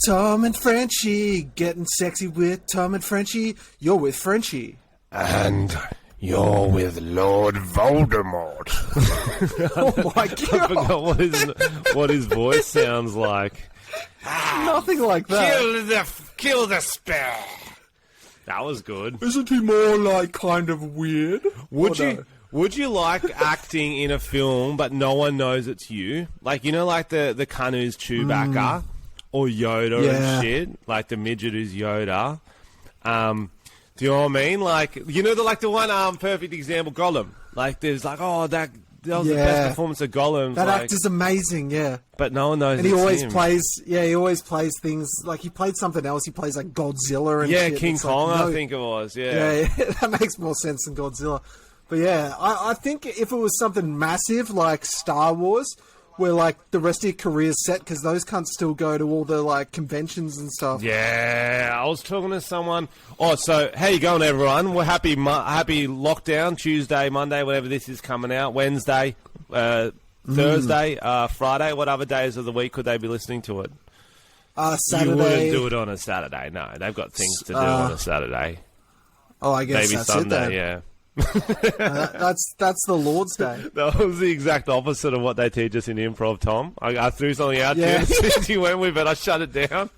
Tom and Frenchy, getting sexy with Tom and Frenchy. You're with Frenchy. And you're with Lord Voldemort. Oh my God. I forgot what his voice sounds like. Nothing like that. Kill the spare. That was good. Isn't he more like kind of weird? Would you like acting in a film but no one knows it's you? Like, you know, like the cunt who's Chewbacca or Yoda and shit? Like the midget who's Yoda. Do you know what I mean? Like, you know, the one perfect example, Gollum. Like, there's like, oh, that was the best performance of Gollum. That actor's amazing, yeah. But no one knows and he always him. he always plays things, like he played something else. He plays like Godzilla and shit. King it's Kong, like, I think it was, Yeah, that makes more sense than Godzilla. But yeah, I think if it was something massive like Star Wars, where like the rest of your career's set, because those cunts still go to all the like conventions and stuff. Yeah, I was talking to someone. Oh, so how you going, everyone? We're happy lockdown, Tuesday, Monday, whatever this is coming out, Wednesday, Thursday, Friday. What other days of the week could they be listening to it? Saturday. You wouldn't do it on a Saturday. No, they've got things to do on a Saturday. Oh, I guess maybe that's Sunday. it then. Yeah. That's the Lord's Day. That was the exact opposite of what they teach us in improv, Tom. I threw something out to you and you went with it. I shut it down.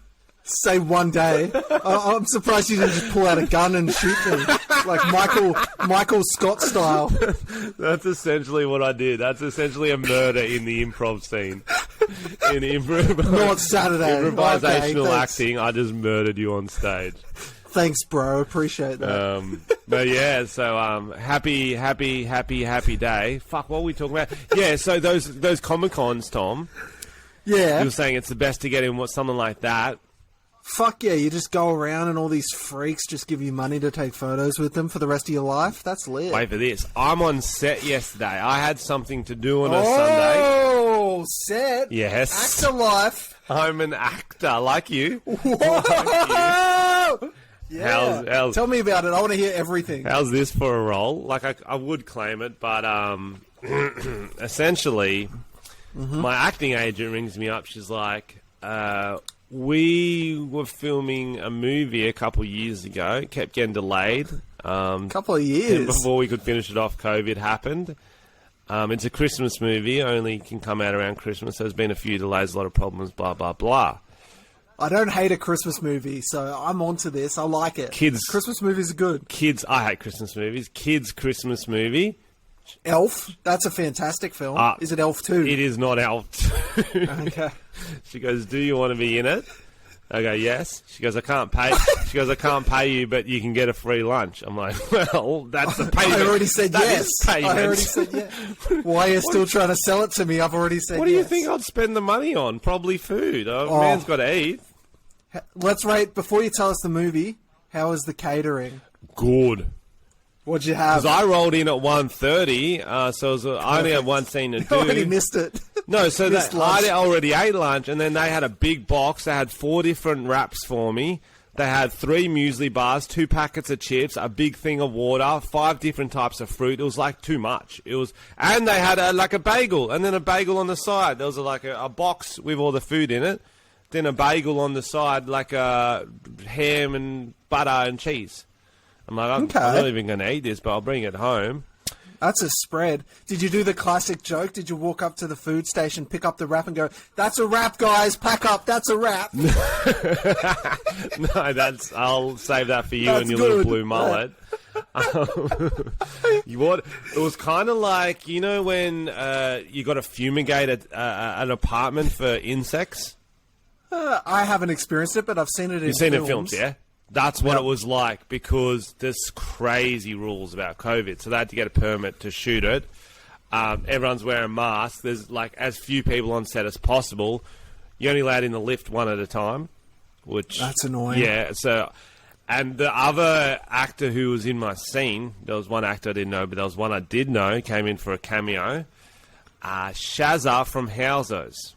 Say one day. I'm surprised you didn't just pull out a gun and shoot them, like Michael Scott style. That's essentially what I did. That's essentially a murder in the improv scene. In Not Saturday. Improvisational Okay, acting, I just murdered you on stage. Thanks, bro. Appreciate that. But yeah, so happy day. Fuck, what were we talking about? Yeah, so those Comic-Cons, Tom. Yeah. You were saying it's the best to get in something like that. Fuck yeah, you just go around and all these freaks just give you money to take photos with them for the rest of your life. That's lit. Wait for this. I'm on set yesterday. I had something to do on a Sunday. Oh, set? Yes. Actor life. I'm an actor, like you. Whoa! Yeah. How's, Tell me about it. I want to hear everything. How's this for a role? Like, I would claim it, but essentially, my acting agent rings me up. She's like, we were filming a movie a couple of years ago. It kept getting delayed. Couple of years. Before we could finish it off, COVID happened. It's a Christmas movie. Only can come out around Christmas. There's been a few delays, a lot of problems, blah, blah, blah. I don't hate a Christmas movie, so I'm onto this. I like it. Christmas movies are good. I hate Christmas movies. Kids' Christmas movie. Elf. That's a fantastic film. Is it Elf 2? It is not Elf 2. Okay. She goes, do you want to be in it? I go, yes. She goes, I can't pay. She goes, I can't pay you, but you can get a free lunch. I'm like, well, that's the payment. I already said yes. I already said yes. Why are you still trying to sell it to me? I've already said yes. What do you think I'd spend the money on? Probably food. Man's got to eat. Let's rate, before you tell us the movie, how was the catering? Good. What'd you have? Because I rolled in at 1:30, so I only had one scene to do. You already missed it. No, so I already ate lunch, and then they had a big box. They had 4 different wraps for me. They had 3 muesli bars, 2 packets of chips, a big thing of water, 5 different types of fruit. It was like too much. And they had a bagel, and then a bagel on the side. There was a box with all the food in it, then a bagel on the side, like ham and butter and cheese. I'm like, I'm not even going to eat this, but I'll bring it home. That's a spread. Did you do the classic joke? Did you walk up to the food station, pick up the wrap and go, that's a wrap, guys, pack up, that's a wrap? No, I'll save that for you and your little blue mullet. It was kind of like, you know when you got to fumigate an apartment for insects? I haven't experienced it, but I've seen it in films. You've seen it in films, yeah? That's what it was like, because there's crazy rules about COVID. So they had to get a permit to shoot it. Everyone's wearing masks. There's like as few people on set as possible. You're only allowed in the lift one at a time, which... That's annoying. Yeah, so... And the other actor who was in my scene, there was one actor I didn't know, but there was one I did know, came in for a cameo. Shazza from Housers.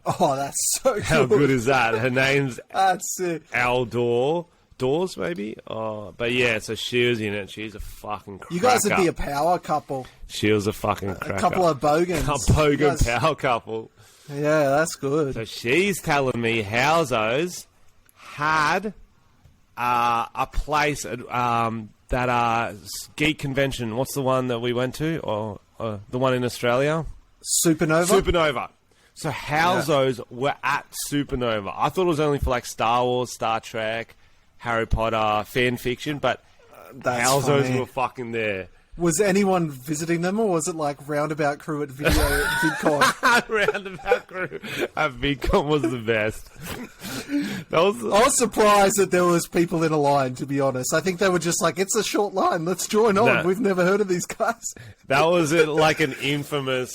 Oh, that's so good. How good is that? Her name's that's sick. Aldor. Dawes, maybe? Oh, but yeah, so she was in it. She's a fucking cracker. You guys would be a power couple. She was a fucking cracker. A couple of bogans. A bogan power couple. Yeah, that's good. So she's telling me Howzo's had a place at that geek convention. What's the one that we went to? Or the one in Australia? Supernova. So Howzo's were at Supernova. I thought it was only for like Star Wars, Star Trek, Harry Potter, fan fiction, but Howzo's were fucking there. Was anyone visiting them, or was it like Roundabout Crew at VidCon? Roundabout Crew at VidCon was the best. I was surprised that there was people in a line, to be honest. I think they were just like, it's a short line, let's join on. No. We've never heard of these guys. That was like an infamous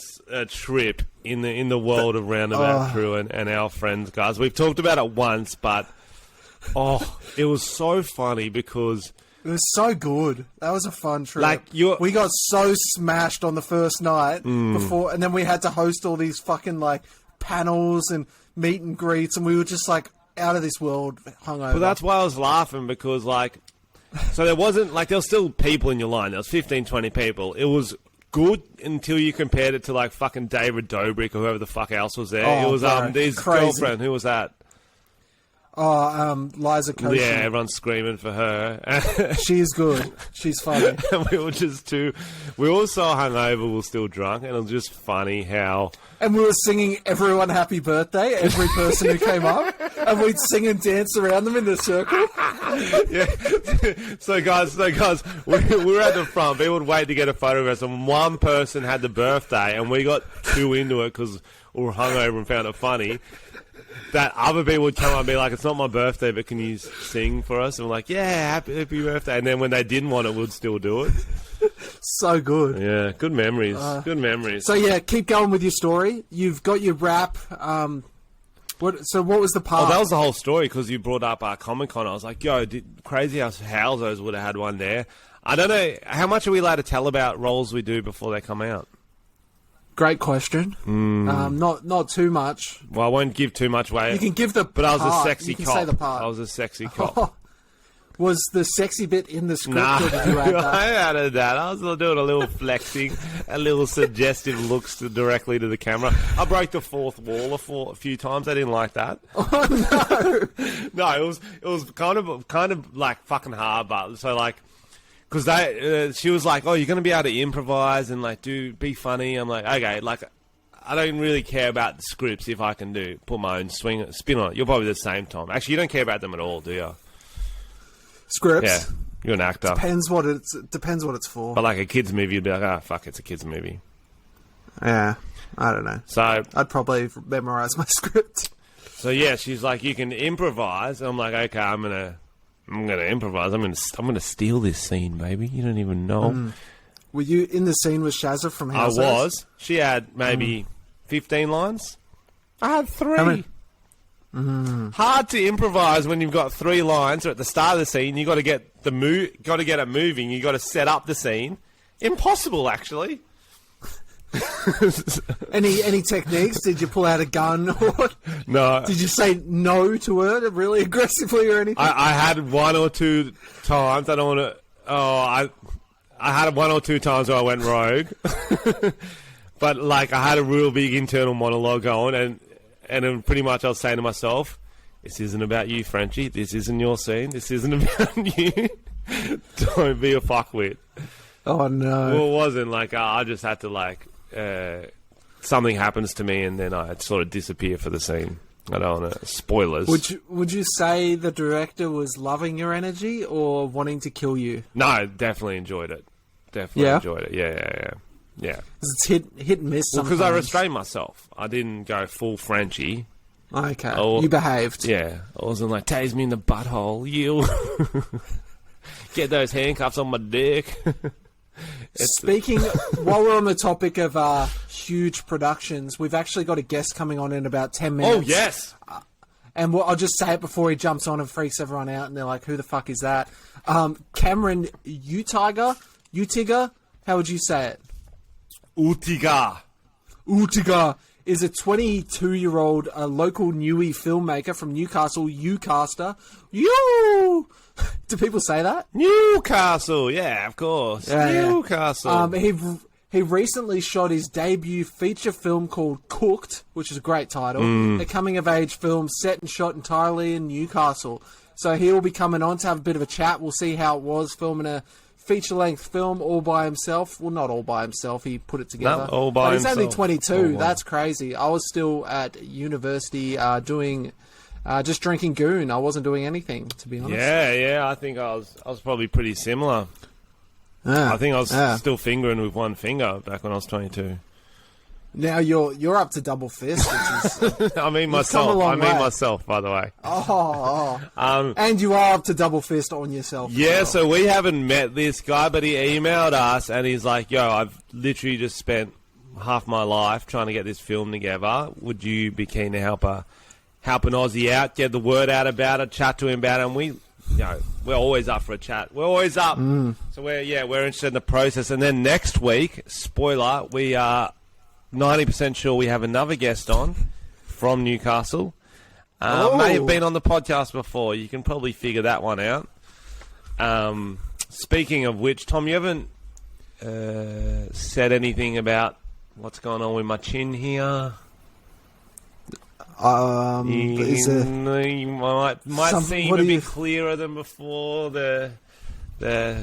trip in the world of Roundabout Crew and our friends, guys. We've talked about it once, but it was so funny because... It was so good. That was a fun trip. Like we got so smashed on the first night before, and then we had to host all these fucking like panels and meet and greets, and we were just like out of this world hungover. But that's why I was laughing, because like, so there wasn't like, there was still people in your line. There was 15, 20 people. It was good until you compared it to like fucking David Dobrik or whoever the fuck else was there. It was his girlfriend. Who was that? Liza Koshy. Yeah, everyone's screaming for her. She's good. She's funny. And we were just we all so hungover, we were still drunk, and it was just funny how... And we were singing everyone happy birthday, every person who came up, and we'd sing and dance around them in the circle. Yeah. So guys, we were at the front. People would wait to get a photo of us, and one person had the birthday, and we got too into it because we were hungover and found it funny. That other people would come up and be like, it's not my birthday, but can you sing for us? And we're like, yeah, happy birthday. And then when they didn't want it, we'd still do it. So good. Yeah, good memories. Good memories. So yeah, keep going with your story. You've got your rap. What was the part? Oh, that was the whole story, because you brought up Comic-Con. I was like, yo, crazy how Howzo's would have had one there. I don't know, how much are we allowed to tell about roles we do before they come out? Great question. Not too much. Well, I won't give too much away. You can give the But I was part. a sexy You can cop. say the part. I was a sexy cop. Was the sexy bit in the script? Nah, or did you add that? I added that. I was doing a little flexing, a little suggestive looks directly to the camera. I broke the fourth wall a few times. I didn't like that. Oh no! No, it was kind of like fucking hard, but so like. Because she was like, oh, you're going to be able to improvise and, like, be funny. I'm like, okay, like, I don't really care about the scripts if I can put my own spin on it. You're probably the same, Tom. Actually, you don't care about them at all, do you? Scripts? Yeah, you're an actor. Depends what it's for. But, like, a kid's movie, you'd be like, fuck, it's a kid's movie. Yeah, I don't know. So I'd probably memorize my script. So, yeah, she's like, you can improvise. And I'm like, okay, I'm gonna improvise. I'm gonna steal this scene, baby. You don't even know. Were you in the scene with Shazza from House? I was. She had maybe 15 lines. I had 3. How many? Hard to improvise when you've got 3 lines. Or at the start of the scene, you got to get it moving. You got to set up the scene. Impossible, actually. Any techniques? Did you pull out a gun? Or No. did you say no to her really aggressively or anything? I had 1 or 2 times. I don't want to. I had 1 or 2 times where I went rogue. But like, I had a real big internal monologue going, and then pretty much I was saying to myself, "This isn't about you, Frenchy. This isn't your scene. This isn't about you. Don't be a fuckwit." Oh no! Well, it wasn't like I just had to like. Something happens to me and then I sort of disappear for the scene. I don't want to... Spoilers. Would you say the director was loving your energy or wanting to kill you? No, definitely enjoyed it. Definitely enjoyed it. Yeah. 'Cause it's hit and miss sometimes. Because I restrained myself. I didn't go full Frenchy. Okay. You behaved. Yeah. I wasn't like, tase me in the butthole, you. Get those handcuffs on my dick. Speaking, while we're on the topic of huge productions, we've actually got a guest coming on in about 10 minutes. Oh, yes. And I'll just say it before he jumps on and freaks everyone out, and they're like, who the fuck is that? Cameron Utiga, how would you say it? Utiga is a 22-year-old local Newy filmmaker from Newcastle, Ucaster. Do people say that? Newcastle, yeah, of course. Yeah, Newcastle. He He recently shot his debut feature film called Cooked, which is a great title. A coming-of-age film set and shot entirely in Newcastle. So he will be coming on to have a bit of a chat. We'll see how it was filming a feature-length film all by himself. Well, not all by himself. He put it together. Not all by himself. He's only 22. Oh, wow. That's crazy. I was still at university doing... just drinking goon. I wasn't doing anything, to be honest. Yeah. I think I was probably pretty similar. I think I was still fingering with one finger back when I was 22. Now you're up to double fist, which is... I mean myself, by the way. And you are up to double fist on yourself. Yeah, as well. so we haven't met this guy, but he emailed us and he's like, yo, I've literally just spent half my life trying to get this film together. Would you be keen to help an Aussie out, get the word out about it, chat to him about it, and we're always up for a chat. We're always up. So we're interested in the process. And then next week, spoiler, we are 90% sure we have another guest on from Newcastle. May have been on the podcast before. You can probably figure that one out. Speaking of which, Tom, you haven't said anything about what's going on with my chin here. You might seem a bit clearer than before. The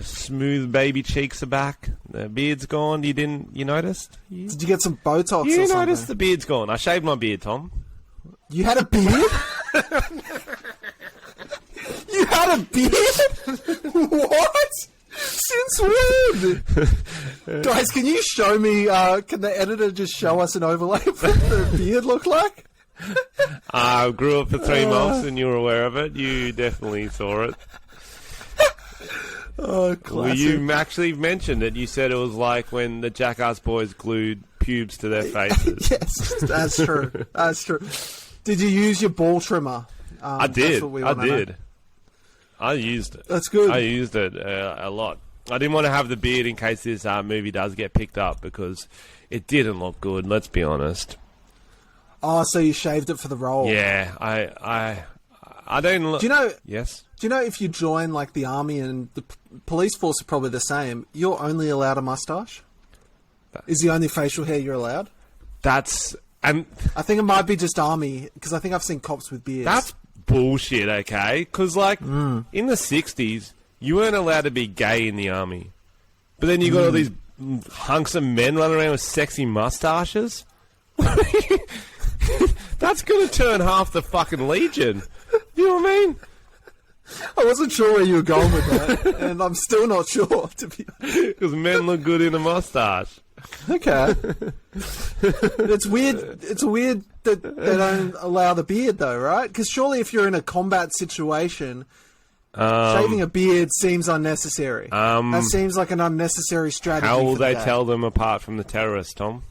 smooth baby cheeks are back. The beard's gone. You noticed? Did you get some Botox or something? You noticed the beard's gone. I shaved my beard, Tom. You had a beard? You had a beard? What? Since when? Guys, can you show me, can the editor just show us an overlay of what the beard looked like? I grew up for 3 months and you were aware of it. You definitely saw it. Oh, classic. Well, you actually mentioned it. You said it was like when the Jackass boys glued pubes to their faces. Yes, that's true. That's true. Did you use your ball trimmer? I did. I used it. That's good. I used it a lot. I didn't want to have the beard in case this movie does get picked up because it didn't look good, let's be honest. Oh, so you shaved it for the role? Yeah, I don't look... Do you know... Yes? Do you know if you join, like, the army and the police force are probably the same, you're only allowed a mustache? Is the only facial hair you're allowed? That's... I think it might be just army, because I think I've seen cops with beards. That's bullshit, okay? Because, like, in the 60s, you weren't allowed to be gay in the army. But then you got all these hunks of men running around with sexy mustaches. That's going to turn half the fucking Legion. You know what I mean? I wasn't sure where you were going with that, and I'm still not sure, to be honest. Because men look good in a mustache. Okay. It's weird that they don't allow the beard, though, right? Because surely if you're in a combat situation, shaving a beard seems unnecessary. That seems like an unnecessary strategy. How will they tell them apart from the terrorists, Tom?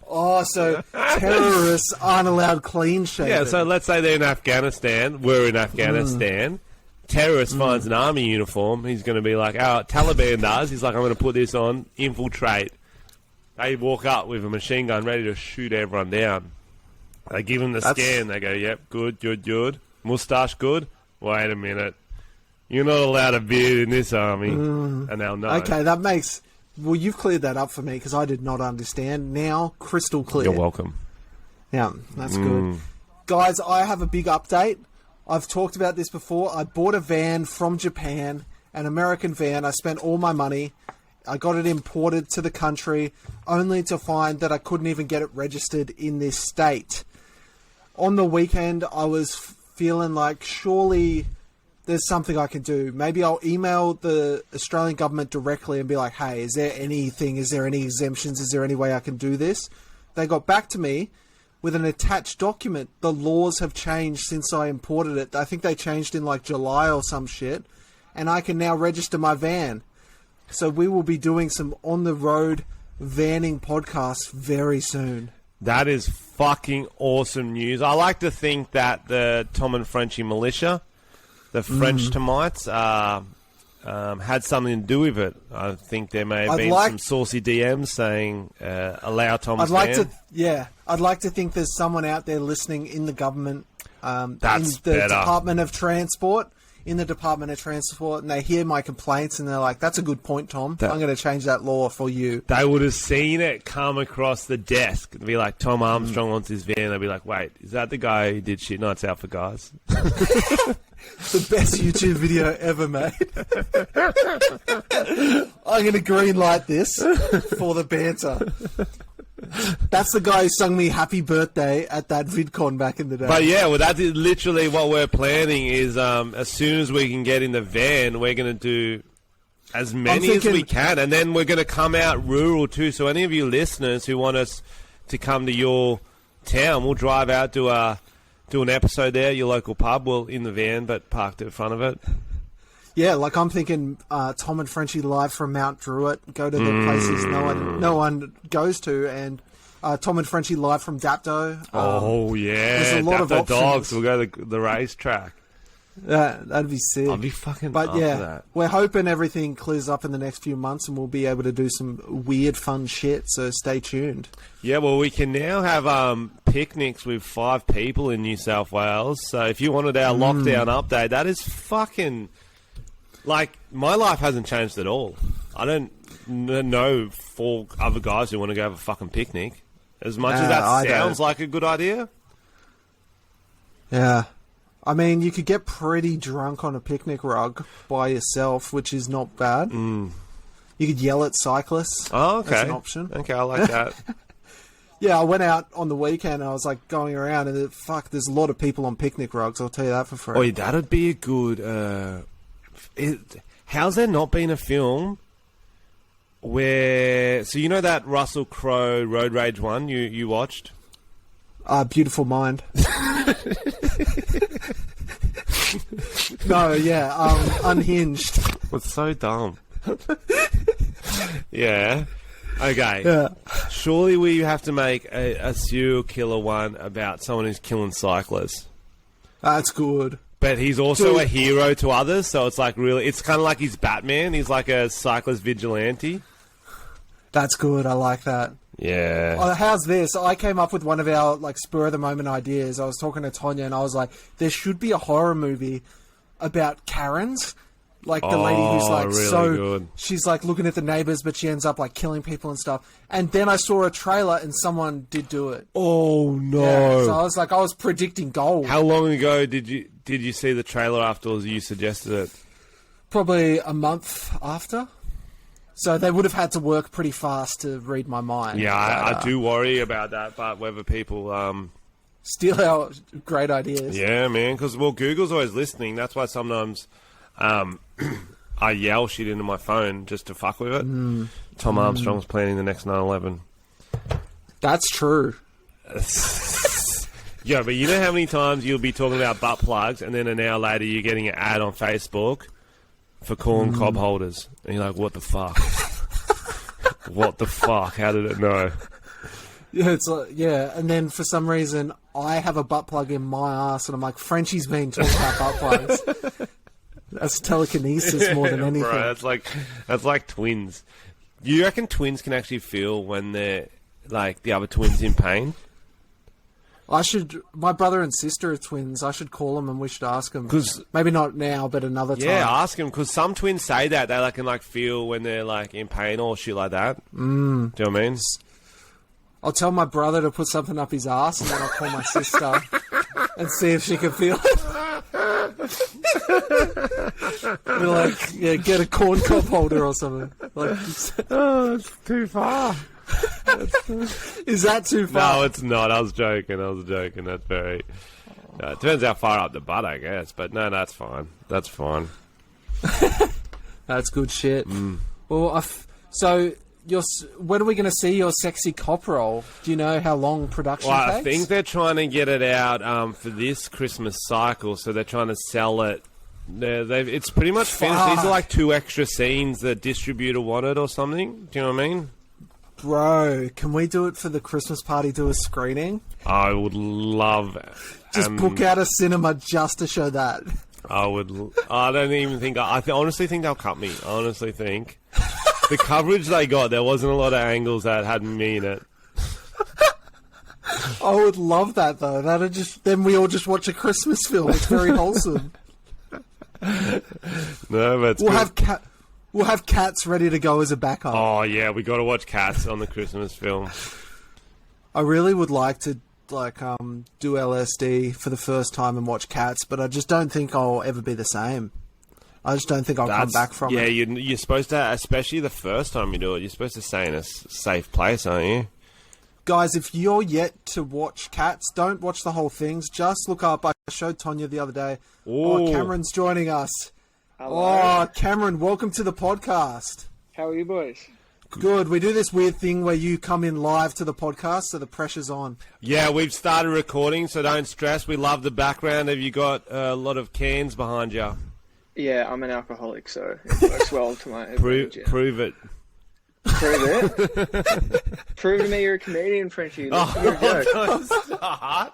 Oh, so terrorists aren't allowed clean shaven. Yeah, so let's say they're in Afghanistan. We're in Afghanistan. Terrorist finds an army uniform. He's going to be like, Taliban does. He's like, I'm going to put this on, infiltrate. They walk up with a machine gun ready to shoot everyone down. They give them the scan. They go, yep, good. Mustache, good. Wait a minute. You're not allowed a beard in this army. And they'll know. Okay, that makes... Well, you've cleared that up for me because I did not understand. Now, crystal clear. You're welcome. Yeah, that's good. Guys, I have a big update. I've talked about this before. I bought a van from Japan, an American van. I spent all my money. I got it imported to the country, only to find that I couldn't even get it registered in this state. On the weekend, I was feeling like surely... there's something I can do. Maybe I'll email the Australian government directly and be like, hey, is there any exemptions? Is there any way I can do this? They got back to me with an attached document. The laws have changed since I imported it. I think they changed in like July or some shit. And I can now register my van. So we will be doing some on-the-road vanning podcasts very soon. That is fucking awesome news. I like to think that the Tom and Frenchy militia... the French Tomites had something to do with it. I think there may have been some saucy DMs saying, allow Tom's van. I'd like to think there's someone out there listening in the government, That's in the better. Department of Transport, in the Department of Transport and they hear my complaints and they're like, that's a good point, Tom. I'm going to change that law for you. They would have seen it come across the desk and be like, Tom Armstrong wants his van. They'd be like, wait, is that the guy who did Shit Nights Out for Guys? The best YouTube video ever made. I'm going to green light this for the banter. That's the guy who sung me Happy Birthday at that VidCon back in the day. But yeah, well, that's literally what we're planning is as soon as we can get in the van, we're going to do as many as we can. And then we're going to come out rural too. So any of you listeners who want us to come to your town, we'll drive out to do an episode there, your local pub. We'll in the van, but parked in front of it. Yeah, like I'm thinking Tom and Frenchy live from Mount Druitt, go to the places no one goes to, and Tom and Frenchy live from Dapto. Oh, yeah. There's a lot of options. Dogs. We'll go to the racetrack. That'd be sick. I'll be fucking But up yeah, for that. we're hoping everything clears up in the next few months and we'll be able to do some weird, fun shit, so stay tuned. Yeah, well, we can now have picnics with 5 people in New South Wales. So if you wanted our lockdown update, that is fucking... Like, my life hasn't changed at all. I don't know 4 other guys who want to go have a fucking picnic. As much as that sounds like a good idea. Yeah. I mean, you could get pretty drunk on a picnic rug by yourself, which is not bad. You could yell at cyclists. Oh, okay. That's an option. Okay, I like that. Yeah, I went out on the weekend and I was like going around and there's a lot of people on picnic rugs, I'll tell you that for free. Oh, that'd be a good... how's there not been a film where... So you know that Russell Crowe Road Rage one you watched? Beautiful Mind. No, yeah, Unhinged. It's so dumb. Yeah. Okay. Yeah. Surely we have to make a serial killer one about someone who's killing cyclists. That's good. But he's also a hero to others, so it's like really... It's kind of like he's Batman. He's like a cyclist vigilante. That's good. I like that. Yeah. Oh, how's this? I came up with one of our like spur of the moment ideas. I was talking to Tonya and I was like, there should be a horror movie about Karens. Like the lady who's like really good. She's like looking at the neighbors, but she ends up like killing people and stuff. And then I saw a trailer and someone did do it. Oh no! Yeah, so I was predicting gold. How long ago did you see the trailer afterwards? You suggested it. Probably a month after. So they would have had to work pretty fast to read my mind. Yeah, I do worry about that, but whether people steal our great ideas. Yeah, man, because Google's always listening. That's why sometimes I yell shit into my phone just to fuck with it. Tom Armstrong's planning the next 9/11. That's true. Yeah, but you know how many times you'll be talking about butt plugs and then an hour later you're getting an ad on Facebook for corn cob holders. And you're like, what the fuck? What the fuck? How did it know? Yeah, it's like, yeah, and then for some reason I have a butt plug in my ass and I'm like, Frenchy's been talking about butt plugs. That's telekinesis more than anything. Bro, that's like twins. You reckon twins can actually feel when they're like the other twins in pain? My brother and sister are twins. I should call them and we should ask them. Maybe not now, but another time. Yeah, ask them, because some twins say that. They can feel when they're in pain or shit like that. Do you know what I mean? I'll tell my brother to put something up his ass and then I'll call my sister and see if she can feel it. We're like, yeah, get a corn cob holder or something. Oh, it's too far. Is that too far? No, it's not. I was joking. That's very... it depends how far up the butt, I guess. But no, that's fine. That's fine. That's good shit. Well, so... when are we going to see your sexy cop roll? Do you know how long production takes? I think they're trying to get it out for this Christmas cycle, so they're trying to sell it. It's pretty much finished. These are 2 extra scenes the distributor wanted or something. Do you know what I mean? Bro, can we do it for the Christmas party, do a screening? I would love it. Just book out a cinema just to show that. I don't even think... I honestly think they'll cut me. I honestly think... The coverage they got, there wasn't a lot of angles that had me in it. I would love that, though. Then we all just watch a Christmas film. It's very wholesome. No, but it's We'll good. have Cats ready to go as a backup. Oh yeah, we got to watch Cats on the Christmas film. I really would like to do LSD for the first time and watch Cats, but I just don't think I'll ever be the same. I just don't think I'll come back from it. Yeah, you're supposed to, especially the first time you do it, you're supposed to stay in a safe place, aren't you? Guys, if you're yet to watch Cats, don't watch the whole things. Just look up. I showed Tonya the other day. Ooh. Oh, Cameron's joining us. Hello. Oh, Cameron, welcome to the podcast. How are you boys? Good. We do this weird thing where you come in live to the podcast, so the pressure's on. Yeah, we've started recording, so don't stress. We love the background. Have you got a lot of cans behind you? Yeah, I'm an alcoholic, so it works well to my advantage. Prove it. Prove it? Prove to me you're a comedian, Frenchy. You're a joke. Don't start.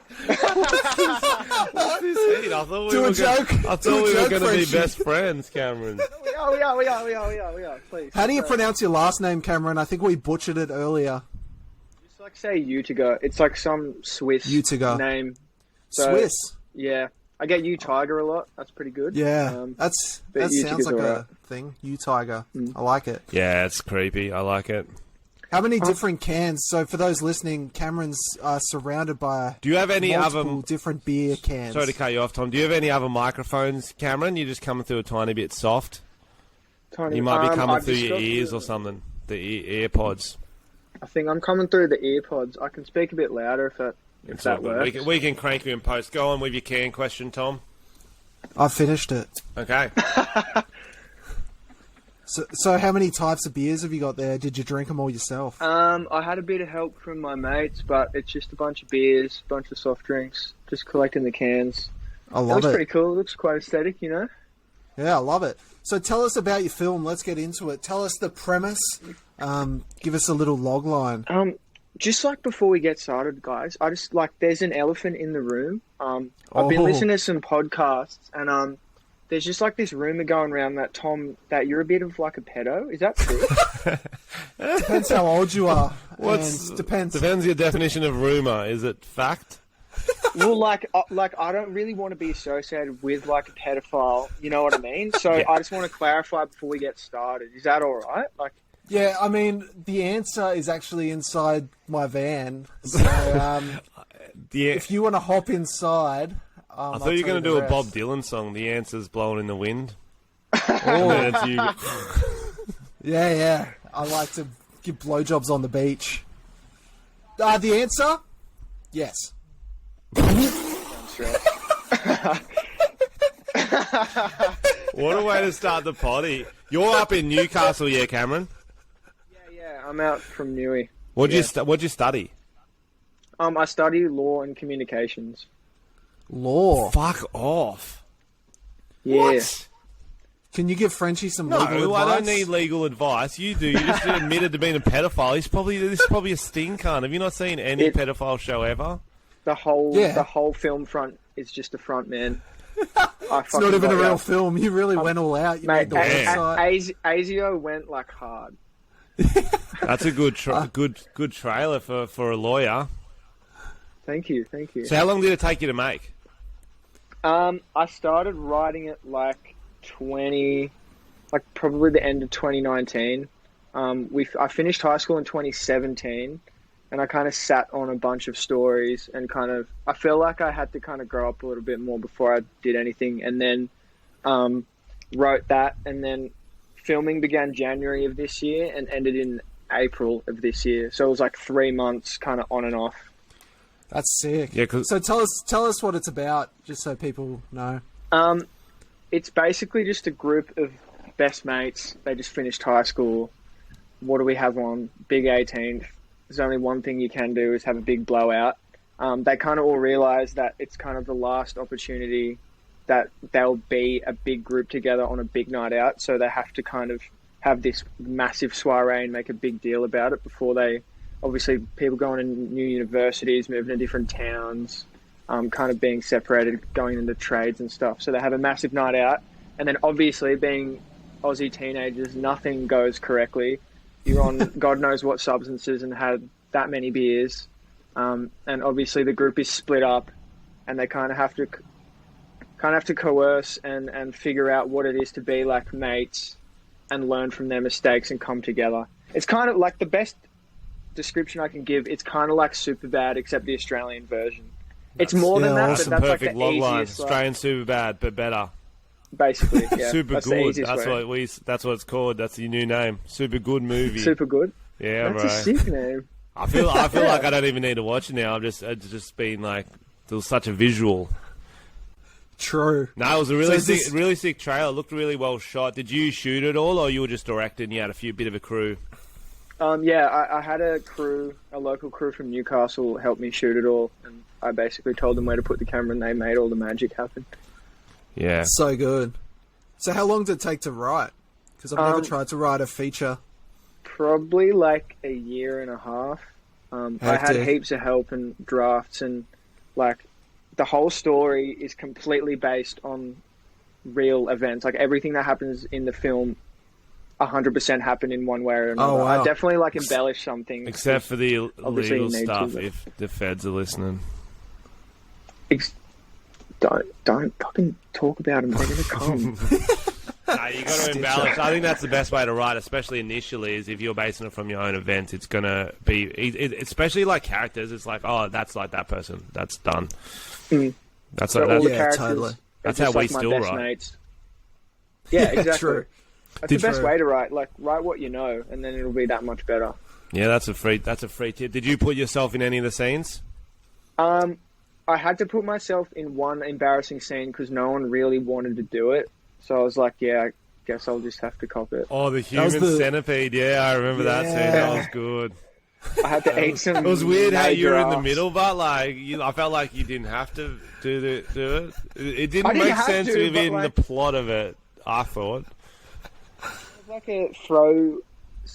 What's this heat? I thought Do we a were joke. I thought Do a we were joke, going to be Frenchy. best friends, Cameron. We are, please. How do you pronounce your last name, Cameron? I think we butchered it earlier. Just like say Utiga. It's like some Swiss Utiga. name. So, Swiss. Yeah. I get U Tiger a lot. That's pretty good. Yeah, but that sounds Utiga's like alright. a thing. U-Tiger. I like it. Yeah, it's creepy. I like it. How many different cans? So for those listening, Cameron's surrounded by Do you have any multiple other... different beer cans. Sorry to cut you off, Tom. Do you have any other microphones, Cameron? You're just coming through a tiny bit soft. Tiny- You might be coming I've through just your got ears or something. The AirPods. I think I'm coming through the earpods. I can speak a bit louder if that all good. works. We can crank you in post. Go on with your can question, Tom. I finished it. Okay. So how many types of beers have you got there? Did you drink them all yourself? I had a bit of help from my mates, but it's just a bunch of beers, a bunch of soft drinks, just collecting the cans. I It love looks it. pretty cool. It looks quite aesthetic, you know? Yeah, I love it. So tell us about your film. Let's get into it. Tell us the premise. Give us a little log line. Just like before we get started, guys, I just there's an elephant in the room. I've been Oh. listening to some podcasts, and there's just like this rumor going around that Tom, that you're a bit of like a pedo. Is that true? Depends how old you are. What's And depends. Depends your definition of rumor. Is it fact? Well, like I don't really want to be associated with like a pedophile. You know what I mean? So I just want to clarify before we get started. Is that all right? Like. Yeah, I mean, the answer is actually inside my van. So if you want to hop inside... I thought you were going to do a Bob Dylan song. The answer's blowing in the wind. Oh. And then it's you. Yeah. I like to give blowjobs on the beach. The answer? Yes. That's right. What a way to start the potty. You're up in Newcastle, yeah, Cameron? Yeah, I'm out from Newey. What'd you study? I study law and communications. Law. Fuck off. Yeah. What? Can you give Frenchy some legal advice? No, I don't need legal advice. You do. You just admitted to being a pedophile. This is probably a sting cunt. Have you not seen any pedophile show ever? The whole film front is just a front, man. It's not even a real film. You really went all out. You made Mate, the website. ASIO went like hard. That's a good trailer for a lawyer. Thank you. So how long did it take you to make? I started writing it probably the end of 2019. I finished high school in 2017, and I kind of sat on a bunch of stories and I feel like I had to kind of grow up a little bit more before I did anything, and then wrote that, and then filming began January of this year and ended in April of this year. So it was like 3 months kind of on and off. That's sick. Yeah, so tell us what it's about, just so people know. It's basically just a group of best mates. They just finished high school. What do we have on? Big 18th. There's only one thing you can do is have a big blowout. They kind of all realize that it's kind of the last opportunity that they'll be a big group together on a big night out. So they have to kind of have this massive soiree and make a big deal about it before they... Obviously, people going to new universities, moving to different towns, kind of being separated, going into trades and stuff. So they have a massive night out. And then obviously, being Aussie teenagers, nothing goes correctly. You're on God knows what substances and had that many beers. And obviously, the group is split up, and they kind of have to kind of have to coerce and figure out what it is to be like mates and learn from their mistakes and come together. It's kind of like the best description I can give. It's kind of like Superbad, except the Australian version. It's more than that, but that's like the easiest. Australian Superbad, but better. Basically, yeah. Super that's good. The That's what it's called. That's your new name. Super good movie. Super good. Yeah, that's bro. a sick name. I feel like I don't even need to watch it now. It's just been like there was such a visual. True. No, it was a really sick trailer. It looked really well shot. Did you shoot it all, or you were just directing? You had a bit of a crew. Yeah, I had a local crew from Newcastle help me shoot it all, and I basically told them where to put the camera, and they made all the magic happen. Yeah. So good. So how long did it take to write? Because I've never tried to write a feature. Probably like a year and a half. I had heaps of help and drafts, and like the whole story is completely based on real events. Like everything that happens in the film 100% happened in one way or another. Oh, wow. I definitely like embellish some things. Except for the illegal stuff, to, if the feds are listening. Don't fucking talk about them. They're going to come. No, you got to embellish. I think that's the best way to write, especially initially, is if you're basing it from your own events. It's going to be, especially like characters, it's like, oh, that's like that person. That's done. Mm. That's so like, all the yeah, characters totally. That's how how we still write. Mates. Yeah, exactly. True. That's the best way to write. Like, write what you know, and then it'll be that much better. Yeah, that's a free tip. Did you put yourself in any of the scenes? I had to put myself in one embarrassing scene because no one really wanted to do it. So I was like, yeah, I guess I'll just have to cop it. Oh, the human centipede. Yeah, I remember that scene. That was good. I had to eat some. It was weird how you were in the giraffes. middle, but like I felt like you didn't have to do it. It didn't make sense within the plot of it, I thought. It was like a throw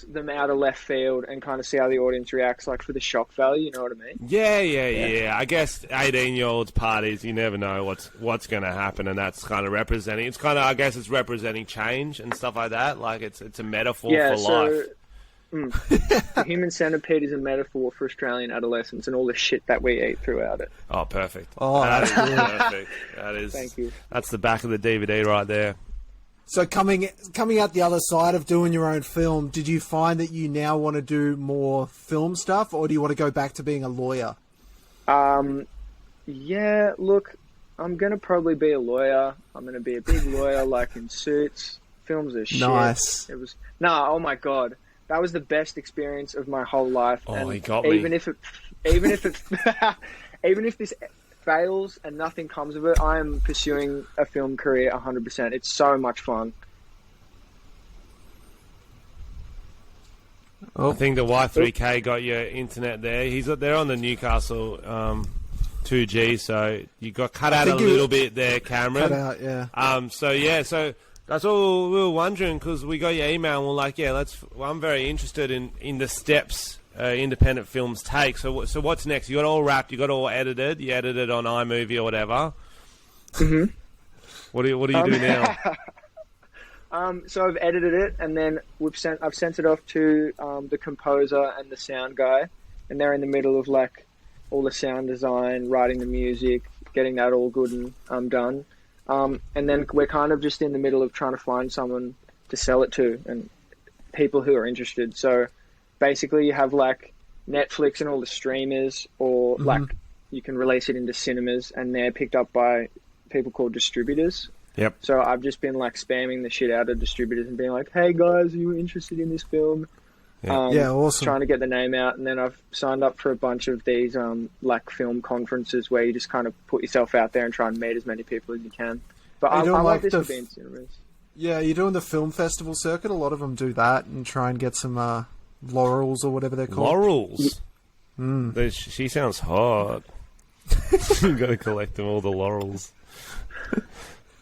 them out of left field and kind of see how the audience reacts, like for the shock value, you know what I mean? Yeah. I guess 18-year-olds parties, you never know what's going to happen, and that's kind of representing. It's kind of, I guess, it's representing change and stuff like that. Like it's a metaphor for life. The human centipede is a metaphor for Australian adolescence and all the shit that we eat throughout it. Oh, perfect. Oh, that is perfect. That is. Thank you. That's the back of the DVD right there. So coming out the other side of doing your own film, did you find that you now want to do more film stuff, or do you want to go back to being a lawyer? Yeah, look, I'm going to probably be a lawyer. I'm going to be a big lawyer, like in Suits. Films are shit. Nice. Oh my God. That was the best experience of my whole life. Oh, and he got me. Even if this fails and nothing comes of it, I am pursuing a film career 100%. It's so much fun. I think the Y3K got your internet there. They're on the Newcastle 2G, so you got cut out a little bit there, Cameron. Cut out, yeah. So that's all we were wondering, because we got your email and we're like, yeah, I'm very interested in the steps independent films take. So what's next? You got it all wrapped, you got it all edited, you edited on iMovie or whatever. Mm-hmm. What do you do now? So I've edited it, and then I've sent it off to the composer and the sound guy, and they're in the middle of like all the sound design, writing the music, getting that all good and done. And then we're kind of just in the middle of trying to find someone to sell it to and people who are interested. So basically you have like Netflix and all the streamers, or like you can release it into cinemas, and they're picked up by people called distributors. Yep. So I've just been like spamming the shit out of distributors and being like, hey guys, are you interested in this film? Yeah, awesome. Trying to get the name out. And then I've signed up for a bunch of these like film conferences where you just kind of put yourself out there and try and meet as many people as you can. But I like this to be in cinemas. Yeah, you're doing the film festival circuit. A lot of them do that and try and get some laurels or whatever they're called. Laurels? She sounds hot. You got to collect them, all the laurels.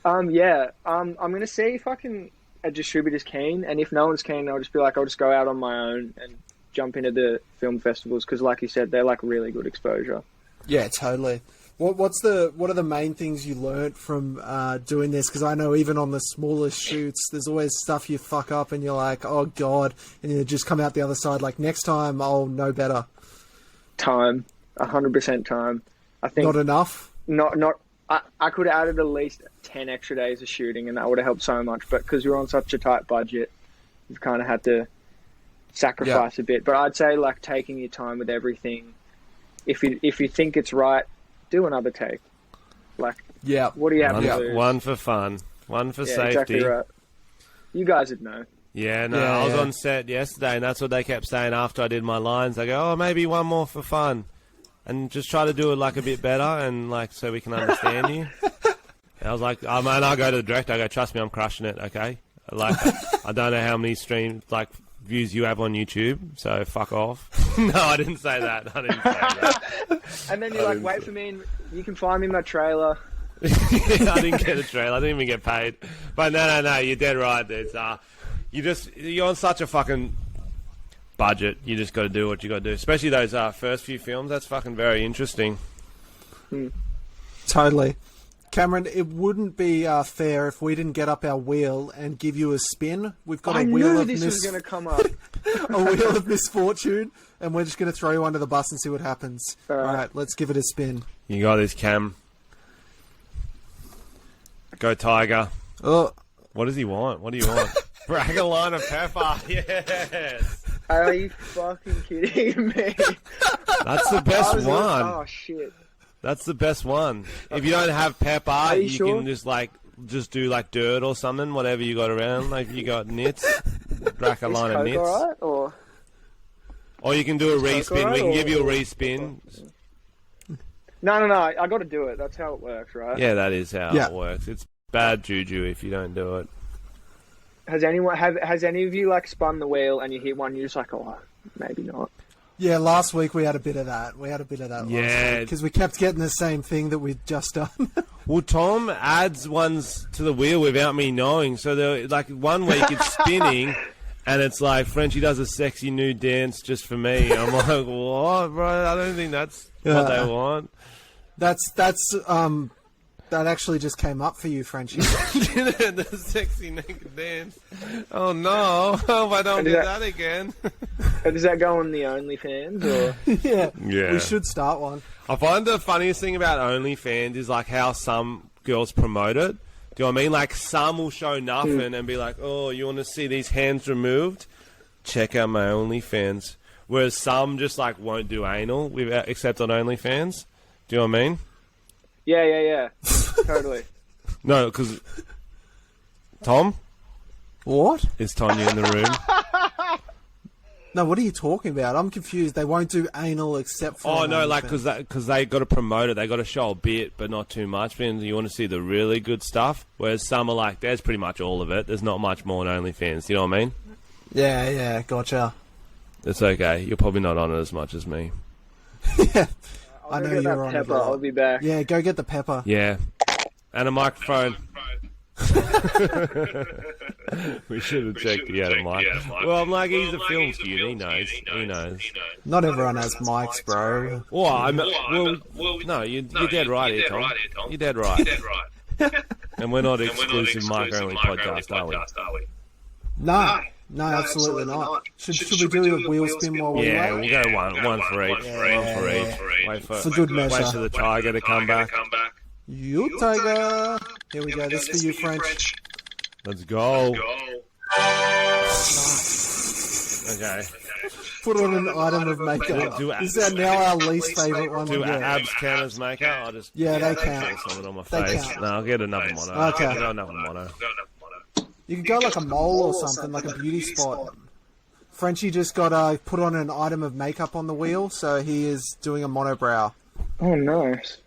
I'm going to see if a distributor's keen, and if no one's keen, I'll just go out on my own and jump into the film festivals, because like you said, they're like really good exposure. Yeah, totally. What are the main things you learnt from doing this? Because I know even on the smallest shoots, there's always stuff you fuck up and you're like, oh God, and you just come out the other side like, next time I'll know better. Time, 100% time. I think not enough. Not I could have added at least 10 extra days of shooting, and that would have helped so much. But because you're on such a tight budget, you've kind of had to sacrifice a bit. But I'd say like taking your time with everything. If you think it's right, do another take. Like, what do you have to lose? One for fun, one for safety. Exactly right. You guys would know. Yeah, no, I was on set yesterday, and that's what they kept saying after I did my lines. They go, "Oh, maybe one more for fun." And just try to do it like a bit better, and like so we can understand you. And I was like, oh man, I go to the director. I go, trust me, I'm crushing it. Okay, like I don't know how many views you have on YouTube, so fuck off. No, I didn't say that. And then you're like, wait for me, and you can find me in my trailer. I didn't get a trailer. I didn't even get paid. But no, you're dead right. It's you're on such a fucking budget. You just got to do what you got to do, especially those first few films. That's fucking very interesting. Totally. Cameron, it wouldn't be fair if we didn't get up our wheel and give you a spin. We've got I a wheel knew of this was going to come up. a wheel of misfortune, and we're just going to throw you under the bus and see what happens. All right, let's give it a spin. You got this, Cam. Go Tiger. Oh, what does he want? What do you want? Brag a line of pepper. Yes. Are you fucking kidding me? That's the best one. Oh shit. That's the best one. If you don't have pepper, you sure? can just do like dirt or something, whatever you got around. Like you got nits, crack a line of nits. Right, or you can do a respin. We can give you a respin. No. I got to do it. That's how it works, right? Yeah, that is how it works. It's bad juju if you don't do it. Has any of you like spun the wheel and you hit one, you're just like, oh, maybe not. Yeah, last week we had a bit of that. Last week because we kept getting the same thing that we'd just done. Well, Tom adds ones to the wheel without me knowing. So, like, one week it's spinning, and it's like, Frenchy does a sexy new dance just for me. I'm like, what, bro? I don't think that's what they want. That actually just came up for you, Frenchy. The sexy naked dance. Oh, no. I hope I don't do that again. Does that go on the OnlyFans? Or? Yeah. We should start one. I find the funniest thing about OnlyFans is like how some girls promote it. Do you know what I mean? Like some will show nothing and be like, oh, you want to see these hands removed? Check out my OnlyFans. Whereas some just like won't do anal except on OnlyFans. Do you know what I mean? Yeah. Totally. No, because... Tom? What? Is Tonya in the room? No, what are you talking about? I'm confused. They won't do anal except for... Oh, no, like, because they got to promote it. They got to show a bit, but not too much. And you want to see the really good stuff. Whereas some are like, there's pretty much all of it. There's not much more on OnlyFans. You know what I mean? Yeah, gotcha. It's okay. You're probably not on it as much as me. Yeah. I know you're on pepper. I'll be back. Yeah, go get the pepper. Yeah. And a microphone. We should have checked he had a mic. Well, I'm like, he's a film student. He knows. Not everyone has mics, bro. No, you're dead right here, Tom. You're dead right. And we're not exclusive mic-only podcast, are we? No, absolutely not. Should we do a wheel spin while we wait? Yeah, we'll go one for each. Wait for good measure. Wait for the tiger to come back. You tiger. Here we go. This is for you, French. Let's go. Okay. Put on an item of makeup. Is that now our least favourite one? Do abs count as makeup? They count. Something on my face. No, I'll get another mono. Okay. I'll go another mono. You could go like a mole or something, like a beauty spot. Frenchy just got put on an item of makeup on the wheel, so he is doing a monobrow. Oh, nice.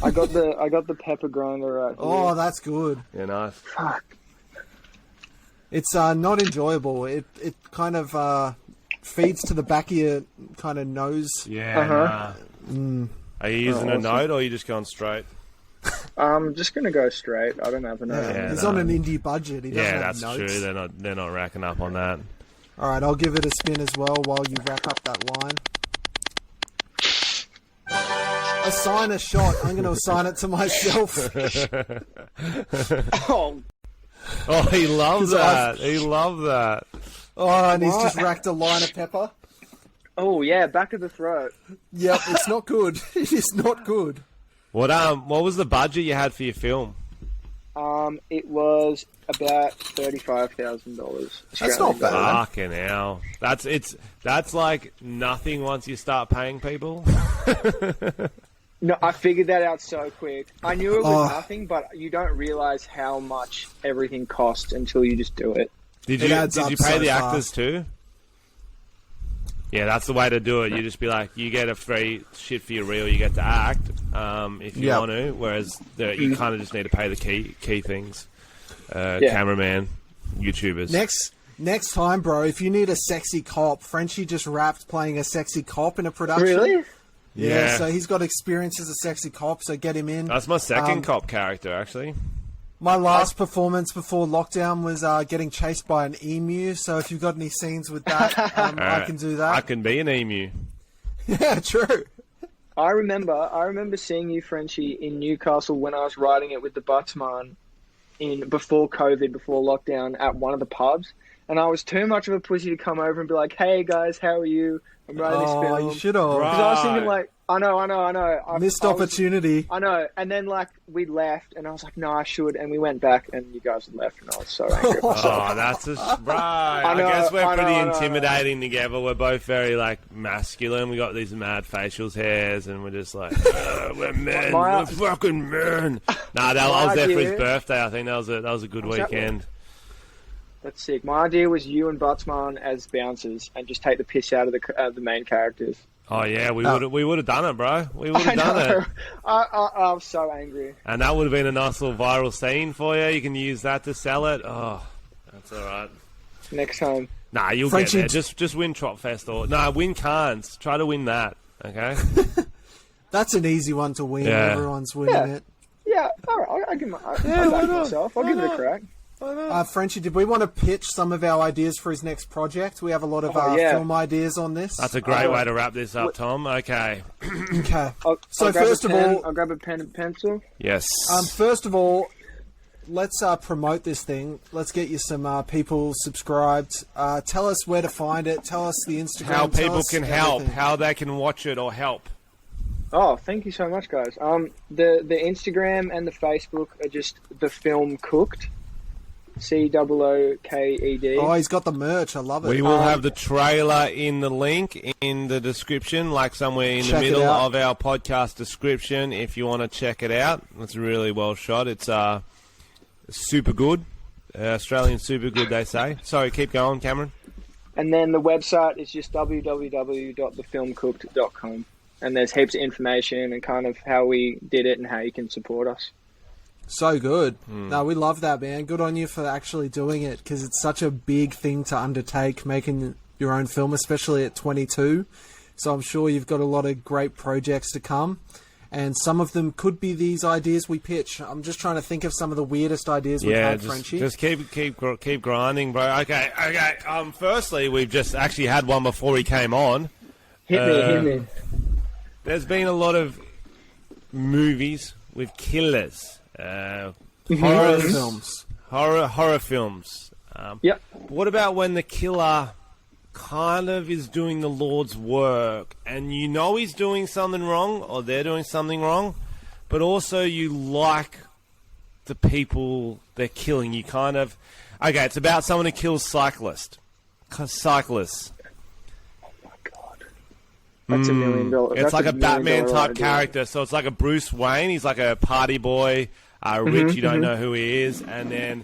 I got the pepper grinder right here. Oh, that's good. Yeah, nice. Fuck. It's not enjoyable. It kind of feeds to the back of your kind of nose. Yeah. Are you using a note or are you just going straight? I'm just gonna go straight. I don't have a note. Yeah, he's on an indie budget. He doesn't have notes. True. They're not racking up on that. All right, I'll give it a spin as well while you rack up that line. Assign a shot. I'm going to assign it to myself. Oh, he loves that. He loves that. Oh, and he's just racked a line of pepper. Oh, yeah, back of the throat. Yep, it's not good. It is not good. What was the budget you had for your film? It was about $35,000. That's not bad. Fucking hell. That's like nothing once you start paying people. No, I figured that out so quick. I knew it was nothing, but you don't realize how much everything costs until you just do it. Did you pay the actors too? Yeah, that's the way to do it. You just be like, you get a free shit for your reel, you get to act if you want to, whereas you kind of just need to pay the key things. Cameraman, YouTubers. Next time, bro, if you need a sexy cop, Frenchy just rapped playing a sexy cop in a production. Really? Yeah, so he's got experience as a sexy cop, so get him in. That's my second cop character, actually. My last performance before lockdown was getting chased by an emu, so if you've got any scenes with that, I can do that. I can be an emu. Yeah, true. I remember seeing you, Frenchy, in Newcastle when I was riding it with the Buttsman before COVID, before lockdown, at one of the pubs. And I was too much of a pussy to come over and be like, "Hey guys, how are you? I'm riding this film." Oh, you should have. Because I was thinking like, I know. Missed opportunity. I know. And then like we left, and I was like, "No, I should." And we went back, and you guys had left, and I was so angry. Oh, that's right. I guess we're pretty intimidating together. We're both very like masculine. We got these mad facial hairs, and we're just like, we're men. We're fucking men. Nah, I was there for his birthday. I think that was a good weekend. That's sick. My idea was you and Buttsman as bouncers and just take the piss out of the main characters. Oh yeah, we would have done it, bro. We would have done it. I was so angry. And that would have been a nice little viral scene for you. You can use that to sell it. Oh, that's all right. Next time. Nah, you'll get there. Just win Trot Fest win Cannes. Try to win that. Okay. That's an easy one to win. Yeah. Everyone's winning it. Yeah. All right. I'll give myself. I'll give it a crack. Frenchy, did we want to pitch some of our ideas for his next project? We have a lot of film ideas on this. That's a great way to wrap this up, Tom. Okay. Okay. So first of all, I'll grab a pen and pencil. Yes. First of all, let's promote this thing. Let's get you some people subscribed. Tell us where to find it. Tell us the Instagram. How people can help. How they can watch it or help. Oh, thank you so much, guys. The Instagram and the Facebook are just The Film Cooked. COOKED. Oh, he's got the merch. I love it. We will have the trailer in the link in the description, like somewhere in the middle of our podcast description, if you want to check it out. It's really well shot. It's super good. Australian super good, they say. Sorry, keep going, Cameron. And then the website is just www.thefilmcooked.com. And there's heaps of information and kind of how we did it and how you can support us. So good. No, we love that, man. Good on you for actually doing it, because it's such a big thing to undertake, making your own film, especially at 22. So I'm sure you've got a lot of great projects to come, and some of them could be these ideas we pitch. I'm just trying to think of some of the weirdest ideas we've had, Frenchy. Just keep grinding, bro. Okay. Firstly, we've just actually had one before he came on. Hit me. There's been a lot of movies with killers. Horror films. Horror films. Yep. What about when the killer kind of is doing the Lord's work, and you know he's doing something wrong, or they're doing something wrong, but also you like the people they're killing? You kind of... Okay, it's about someone who kills cyclists. Oh my God. That's $1 million. It's like a Batman-type character, so it's like a Bruce Wayne. He's like a party boy... rich, you don't know who he is, and then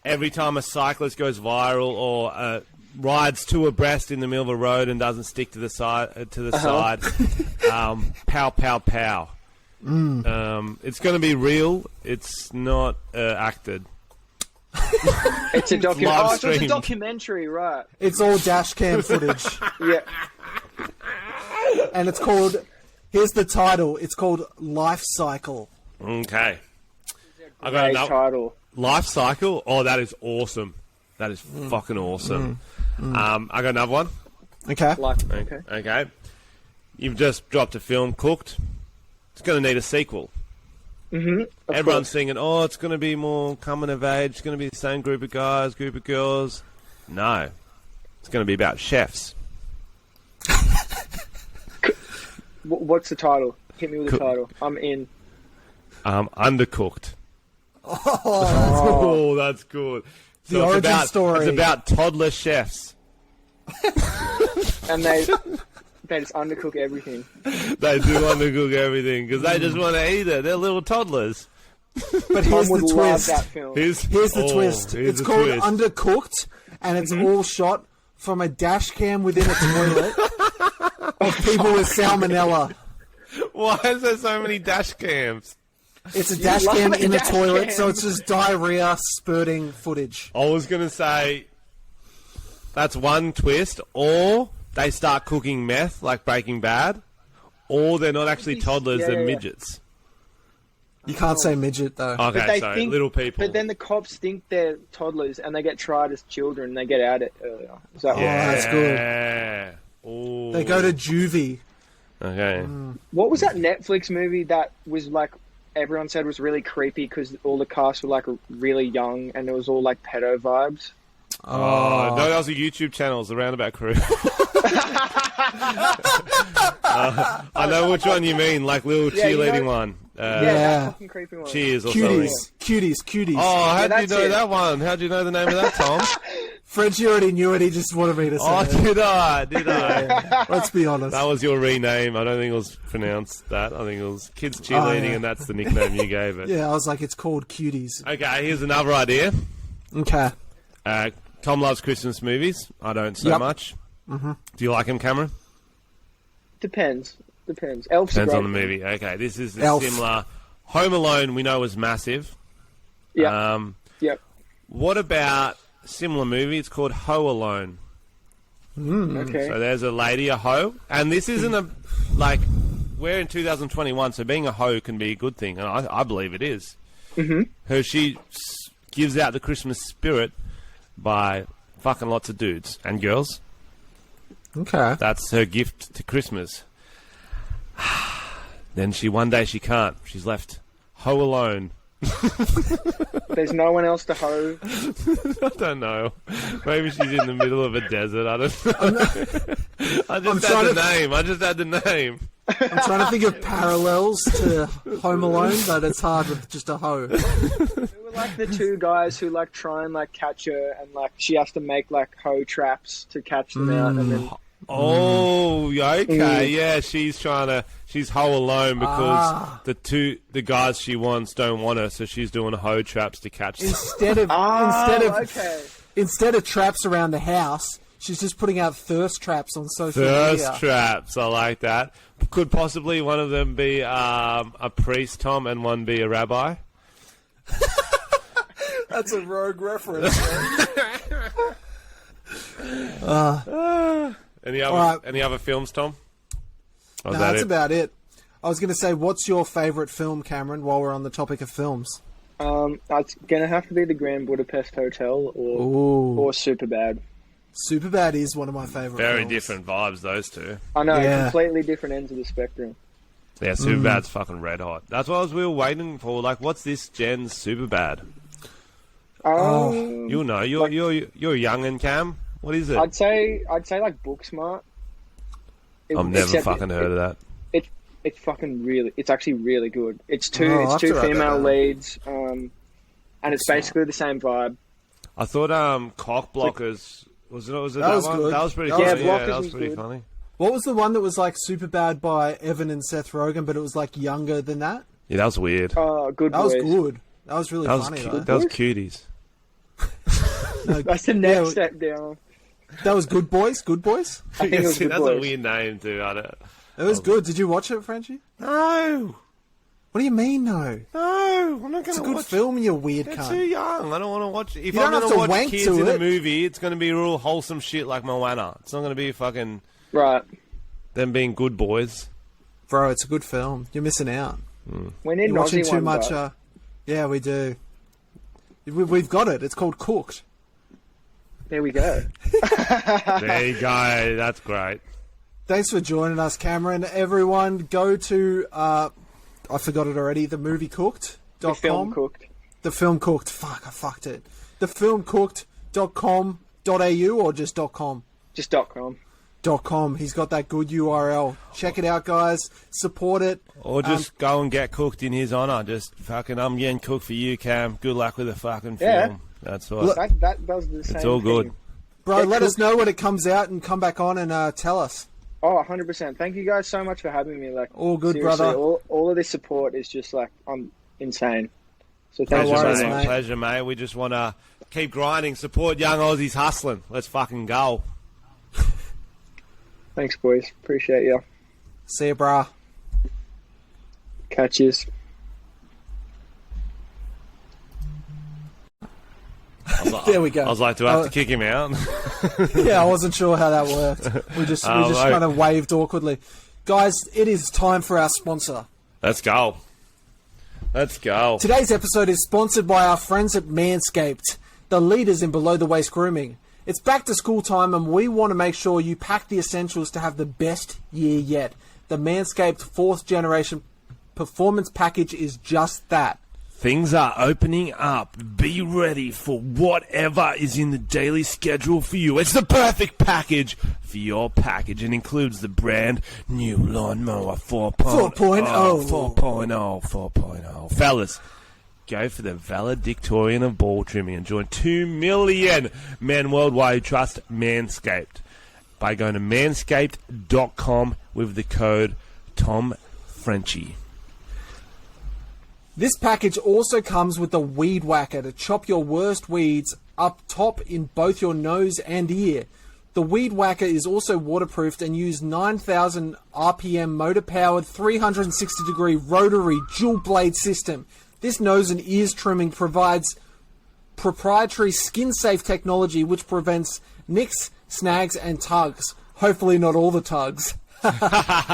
every time a cyclist goes viral or rides two abreast in the middle of a road and doesn't stick to the side, pow, pow, pow. It's going to be real. It's not acted. It's a documentary. So it's a documentary, right? It's all dash cam footage. Yeah. And it's called... Here's the title. It's called Life Cycle. Okay. I got another title. Life Cycle. Oh, that is awesome. That is fucking awesome. I got another one. Okay. Okay. You've just dropped a film, Cooked. It's going to need a sequel. Everyone's thinking, oh, it's going to be more coming of age. It's going to be the same group of guys, group of girls. No. It's going to be about chefs. What's the title? Hit me with the title. I'm in. Undercooked. Oh, That's good. The origin story. It's about toddler chefs. And they just undercook everything. They do undercook everything because they just want to eat it. They're little toddlers. But here's Tom would the love twist. that film. Here's the twist. Here's It's the called twist. Undercooked, and it's all shot from a dash cam within a toilet of people with salmonella. Why is there so many dash cams? It's a dash love cam a in a dash toilet, cam. so it's just diarrhea spurting footage. I was going to say that's one twist, or they start cooking meth like Breaking Bad, or they're not actually toddlers, Yeah, they're yeah. midgets. You can't say midget, though. But Okay, they so think, little people. But then the cops think they're toddlers and they get tried as children and they get out it earlier. Is that yeah. right? that's good. Ooh. They go to juvie. Okay. What was that Netflix movie that was like everyone said was really creepy because all the cast were like really young and it was all like pedo vibes? Oh, no, that was a YouTube channel. It was the Roundabout Crew. I know which one you mean, like little Yeah, you cheerleading know- one. Yeah, Yeah. that fucking creepy one. Cheers or Cuties. something. Cuties. Oh, how'd you that's know it. that one? How'd you know the name of that, Tom? Frenchy already knew it, he just wanted me to say Oh, it. did I? Did I? Let's be honest. That was your rename. I don't think it was pronounced that. I think it was Kids Cheerleading, yeah. and that's the nickname you gave it. Yeah, I was like, it's called Cuties. Okay, here's another idea. Okay. Tom loves Christmas movies. I don't so Yep. much. Mm-hmm. Do you like him, Cameron? Depends. Elf's Depends a on the great movie. Okay, this is Elf. similar. Home Alone, we know, was massive. Yeah. Yep. What about a similar movie? It's called Ho Alone. Okay. So there's a lady, a hoe, and this isn't a like we're in 2021, so being a hoe can be a good thing, and I believe it is. Mm-hmm. She gives out the Christmas spirit by fucking lots of dudes and girls. Okay. That's her gift to Christmas. Then one day she can't. She's left hoe alone. There's no one else to hoe. I don't know. Maybe she's in the middle of a desert. I don't know. I just had the name. I'm trying to think of parallels to Home Alone, but it's hard with just a hoe. They were like the two guys who like try and like catch her and like she has to make like hoe traps to catch them out and then Oh, okay, yeah. She's hoe alone because the guys she wants don't want her, so she's doing hoe traps to catch them. Instead of traps around the house, she's just putting out thirst traps on social media. Thirst traps, I like that. Could possibly one of them be a priest, Tom, and one be a rabbi? That's a rogue reference. Any Alright. other films, Tom? Or No, is that that's it? about it. I was going to say, what's your favourite film, Cameron, while we're on the topic of films? it's gonna have to be the Grand Budapest Hotel or Superbad. Superbad is one of my favourite Very films. different vibes, those two. I know, Yeah. completely different ends of the spectrum. Yeah, Superbad's fucking red hot. That's what we were waiting for. Like, what's this gen's Superbad? You'll know. You're young and Cam. What is it? I'd say like Booksmart. I've never fucking heard of that. It's fucking really. It's actually really good. It's Oh, I'll have two to write that female down. leads, and it's basically the same vibe. I thought Cock Blockers was it That that was one? good. That was pretty That funny. was good. Yeah, Blockers that was was pretty good. funny. What was the one that was like Superbad by Evan and Seth Rogen, but it was like younger than that? Yeah, that was weird. Good That boys. was good. That was really That was funny, cute. though. That was cuties. No, That's the next yeah, step down. That was Good Boys? Good Boys? I think it was See, Good that's a Boys. weird name too. I don't. It was good. Did you watch it, Frenchy? No, What do you mean, no? no, I'm not It's a going to good watch. film, you weird They're cunt. too young. I don't want to watch. If You I'm don't going have to to watch wank kids to in a it. movie, it's going to be real wholesome shit like Moana. It's not going to be fucking Right. them being good boys. Bro, it's a good film. You're missing out. We need You're watching Aussie too ones, much. though. Yeah, we do. We've got it. It's called Cooked. There we go. There you go. That's great. Thanks for joining us, Cameron. Everyone, go to, I forgot it already, themoviecooked.com. The film cooked. The Film Cooked. Fuck, I fucked it. Thefilmcooked.com.au or just .com? Just .com. Manscaped.com. He's got that good URL. Check it out, guys. Support it. Or just go and get cooked in his honour. Just fucking, I'm getting cooked for you, Cam. Good luck with the fucking film. That's all. That does the same. It's all good. Thing. Bro, let us know when it comes out and come back on and tell us. Oh, 100%. Thank you guys so much for having me. Like, all good, seriously, brother. All of this support is just like, I'm insane. So thank Pleasure, you so much. mate. Pleasure, mate. We just want to keep grinding, support young Aussies hustling. Let's fucking go. Thanks, boys. Appreciate you. See you, brah. Catches. There we go. I was like, do I have to kick him out? Yeah, I wasn't sure how that worked. We just kind of waved awkwardly. Guys, it is time for our sponsor. Let's go. Let's go. Today's episode is sponsored by our friends at Manscaped, the leaders in below-the-waist grooming. It's back to school time and we want to make sure you pack the essentials to have the best year yet. The Manscaped 4th Generation Performance Package is just that. Things are opening up. Be ready for whatever is in the daily schedule for you. It's the perfect package for your package and includes the brand new Lawnmower 4.0. 4.0. Fellas, go for the valedictorian of ball trimming and join 2 million men worldwide who trust Manscaped by going to manscaped.com with the code TOMFrenchy. This package also comes with the Weed Whacker to chop your worst weeds up top in both your nose and ear. The Weed Whacker is also waterproofed and uses 9,000 RPM motor-powered 360-degree rotary dual-blade system. This nose and ears trimming provides proprietary skin-safe technology which prevents nicks, snags, and tugs. Hopefully not all the tugs.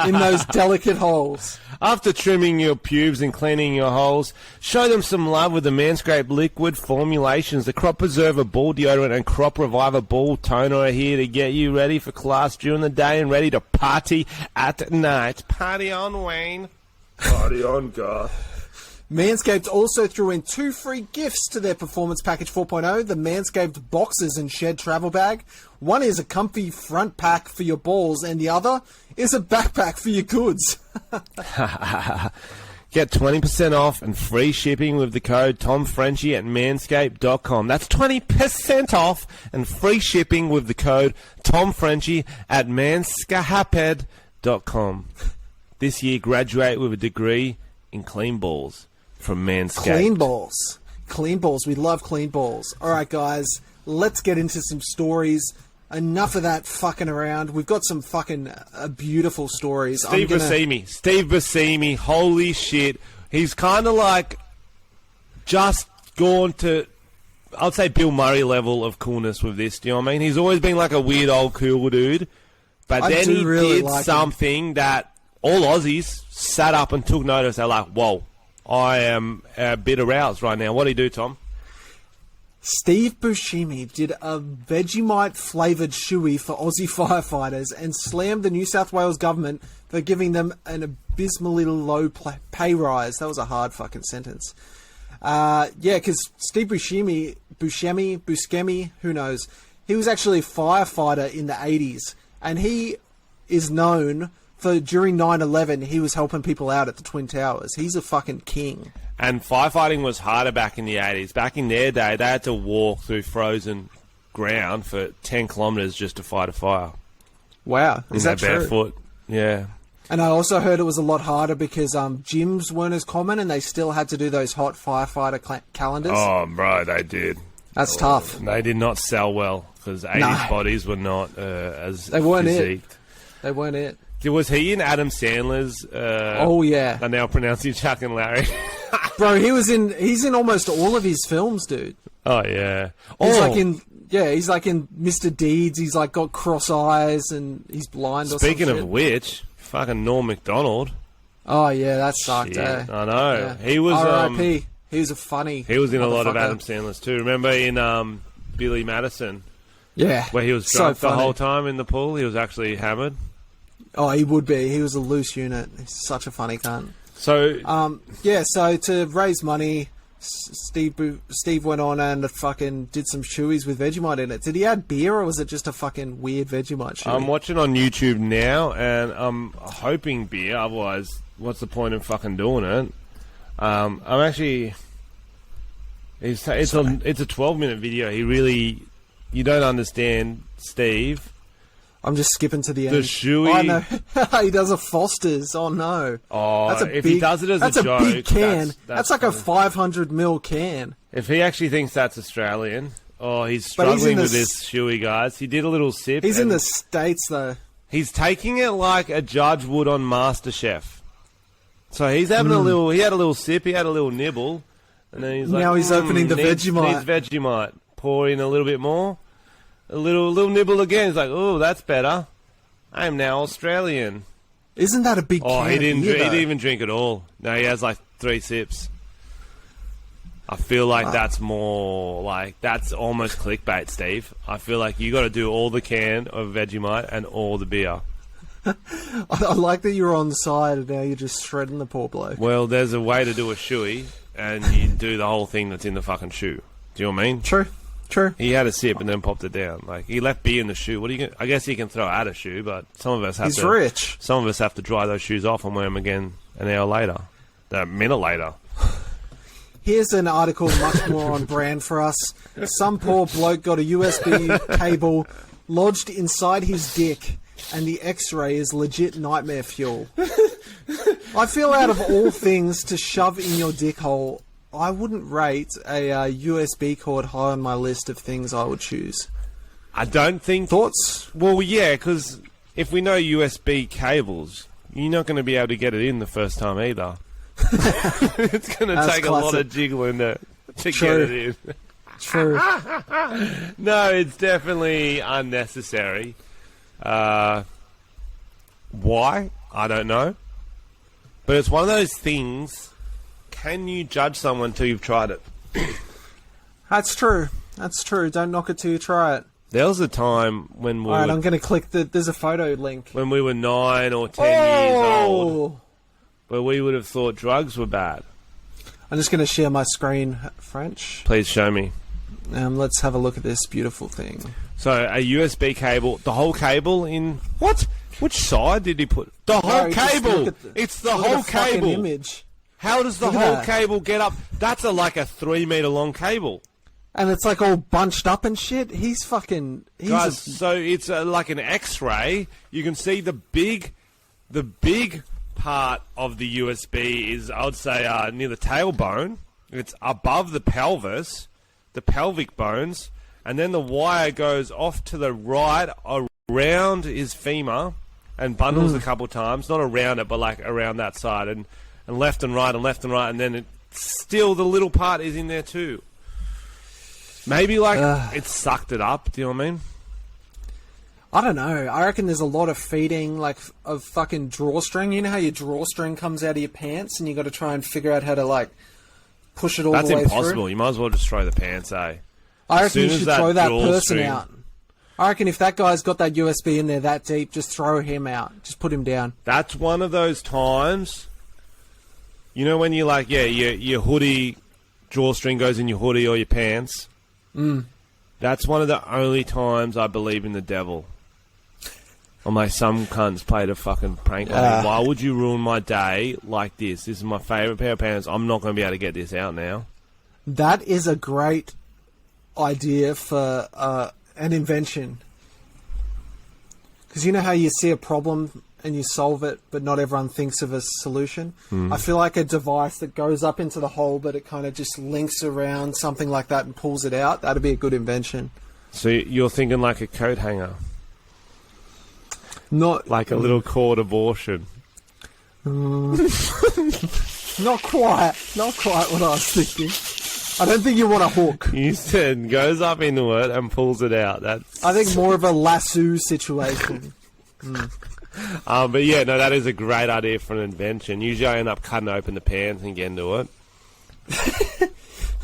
In those delicate holes. After trimming your pubes and cleaning your holes, show them some love with the Manscaped liquid formulations. The Crop Preserver Ball Deodorant and Crop Reviver Ball Toner are here to get you ready for class during the day and ready to party at night. Party on, Wayne. Party on, Garth. Manscaped also threw in 2 free gifts to their Performance Package 4.0, the Manscaped Boxers and Shed Travel Bag. One is a comfy front pack for your balls, and the other is a backpack for your goods. Get 20% off and free shipping with the code TOMFrenchy at manscaped.com. That's 20% off and free shipping with the code TOMFrenchy at manscaped.com. This year, graduate with a degree in clean balls. From Manscaped. Clean balls. Clean balls. We love clean balls. All right, guys. Let's get into some stories. Enough of that fucking around. We've got some fucking beautiful stories. Steve Buscemi. Holy shit. He's kind of like just gone to, I'd say, Bill Murray level of coolness with this. Do you know what I mean? He's always been like a weird old cool dude. But then he really did something that all Aussies sat up and took notice. They're like, whoa. I am a bit aroused right now. What do you do, Tom? Steve Buscemi did a Vegemite-flavoured shoey for Aussie firefighters and slammed the New South Wales government for giving them an abysmally low pay rise. That was a hard fucking sentence. Because Steve Buscemi, who knows? He was actually a firefighter in the 80s, and he is known for, during 9/11, he was helping people out at the Twin Towers. He's a fucking king. And firefighting was harder back in the 80s. Back in their day, they had to walk through frozen ground for 10 kilometres just to fight a fire. Wow. Is that true? Barefoot. Yeah. And I also heard it was a lot harder because gyms weren't as common and they still had to do those hot firefighter calendars. Oh, bro, they did. That's tough. They did not sell well because 80s bodies were not as they weren't physiqued. They weren't it. Was he in Adam Sandler's? Oh yeah. I'm now pronouncing Chuck and Larry. Bro, he's in almost all of his films, dude. Oh yeah. He's like in Mr. Deeds. He's like got cross eyes and he's blind. Speaking or some of shit. which, fucking Norm Macdonald. Oh yeah, that sucked. I know. Yeah. He was R.I.P. He was a funny. He was in a lot of Adam Sandler's too. Remember in Billy Madison? Yeah. Where he was drunk the whole time in the pool. He was actually hammered. Oh, he would be. He was a loose unit. He's such a funny cunt. So so to raise money Steve went on and fucking did some shoeys with Vegemite in it. Did he add beer or was it just a fucking weird Vegemite shoey? I'm watching on YouTube now, and I'm hoping beer. Otherwise, what's the point in fucking doing it? I'm actually. It's a 12-minute video. You don't understand, Steve. I'm just skipping to the end. The shoey. Oh, no. He does a Foster's. Oh, no. Oh, if he does it as a joke... That's a big can. That's like funny. a 500ml can. If he actually thinks that's Australian... Oh, he's struggling with this shoey, guys. He did a little sip. He's in the States, though. He's taking it like a judge would on MasterChef. So he's having a little... He had a little sip. He had a little nibble. And then he's like... Now he's opening the Vegemite. Needs Vegemite. Pour in a little bit more. A little nibble again. He's like, oh, that's better. I am now Australian. Isn't that a big can? Oh, he didn't even drink it all. No, he has like 3 sips. I feel like that's more like, that's almost clickbait, Steve. I feel like you got to do all the can of Vegemite and all the beer. I like that you're on the side and now you're just shredding the poor bloke. Well, there's a way to do a shoey and you do the whole thing that's in the fucking shoe. Do you know what I mean? True. He had a sip and then popped it down. Like, he left beer in the shoe. What are you gonna, I guess he can throw out a shoe, but some of us have He's rich. Some of us have to dry those shoes off and wear them again an hour later. A minute later. Here's an article much more on brand for us. Some poor bloke got a USB cable lodged inside his dick, and the X-ray is legit nightmare fuel. I feel out of all things to shove in your dick hole, I wouldn't rate a USB cord high on my list of things I would choose. I don't think... Thoughts? Well, yeah, because if we know USB cables, you're not going to be able to get it in the first time either. It's going to take a lot of jiggling to get it in. True. No, it's definitely unnecessary. Why? I don't know. But it's one of those things... Can you judge someone till you've tried it? That's true. Don't knock it till you try it. There was a time when we I'm going to click there's a photo link. When we were 9 or 10 years old, where we would have thought drugs were bad. I'm just going to share my screen, French. Please show me. Let's have a look at this beautiful thing. So, a USB cable, the whole cable in... What? Which side did he put? The whole cable! It's the whole cable! Image. How does the whole cable get up? That's like a 3-meter long cable. And it's like all bunched up and shit. Guys, so it's like an X-ray. You can see the big part of the USB is, I would say, near the tailbone. It's above the pelvis, the pelvic bones, and then the wire goes off to the right around his femur and bundles a couple times. Not around it, but like around that side. And left and right, and then still the little part is in there too. Maybe it sucked it up. Do you know what I mean? I don't know. I reckon there's a lot of feeding, of fucking drawstring. You know how your drawstring comes out of your pants, and you got to try and figure out how to push it all the way through. That's impossible. You might as well just throw the pants, eh? I reckon you should throw that person out. I reckon if that guy's got that USB in there that deep, just throw him out. Just put him down. That's one of those times. You know when you're your hoodie, drawstring goes in your hoodie or your pants? That's one of the only times I believe in the devil. I'm like, some cunts played a fucking prank on me. Why would you ruin my day like this? This is my favourite pair of pants. I'm not going to be able to get this out now. That is a great idea for an invention. Because you know how you see a problem and you solve it, but not everyone thinks of a solution? I feel like a device that goes up into the hole, but it kind of just links around something like that and pulls it out. That'd be a good invention. So you're thinking like a coat hanger? Not like a little cord abortion? Not quite what I was thinking. I don't think you want a hook. You said goes up into it and pulls it out. I think more of a lasso situation. But yeah, no, that is a great idea for an invention. Usually I end up cutting open the pants and getting to it.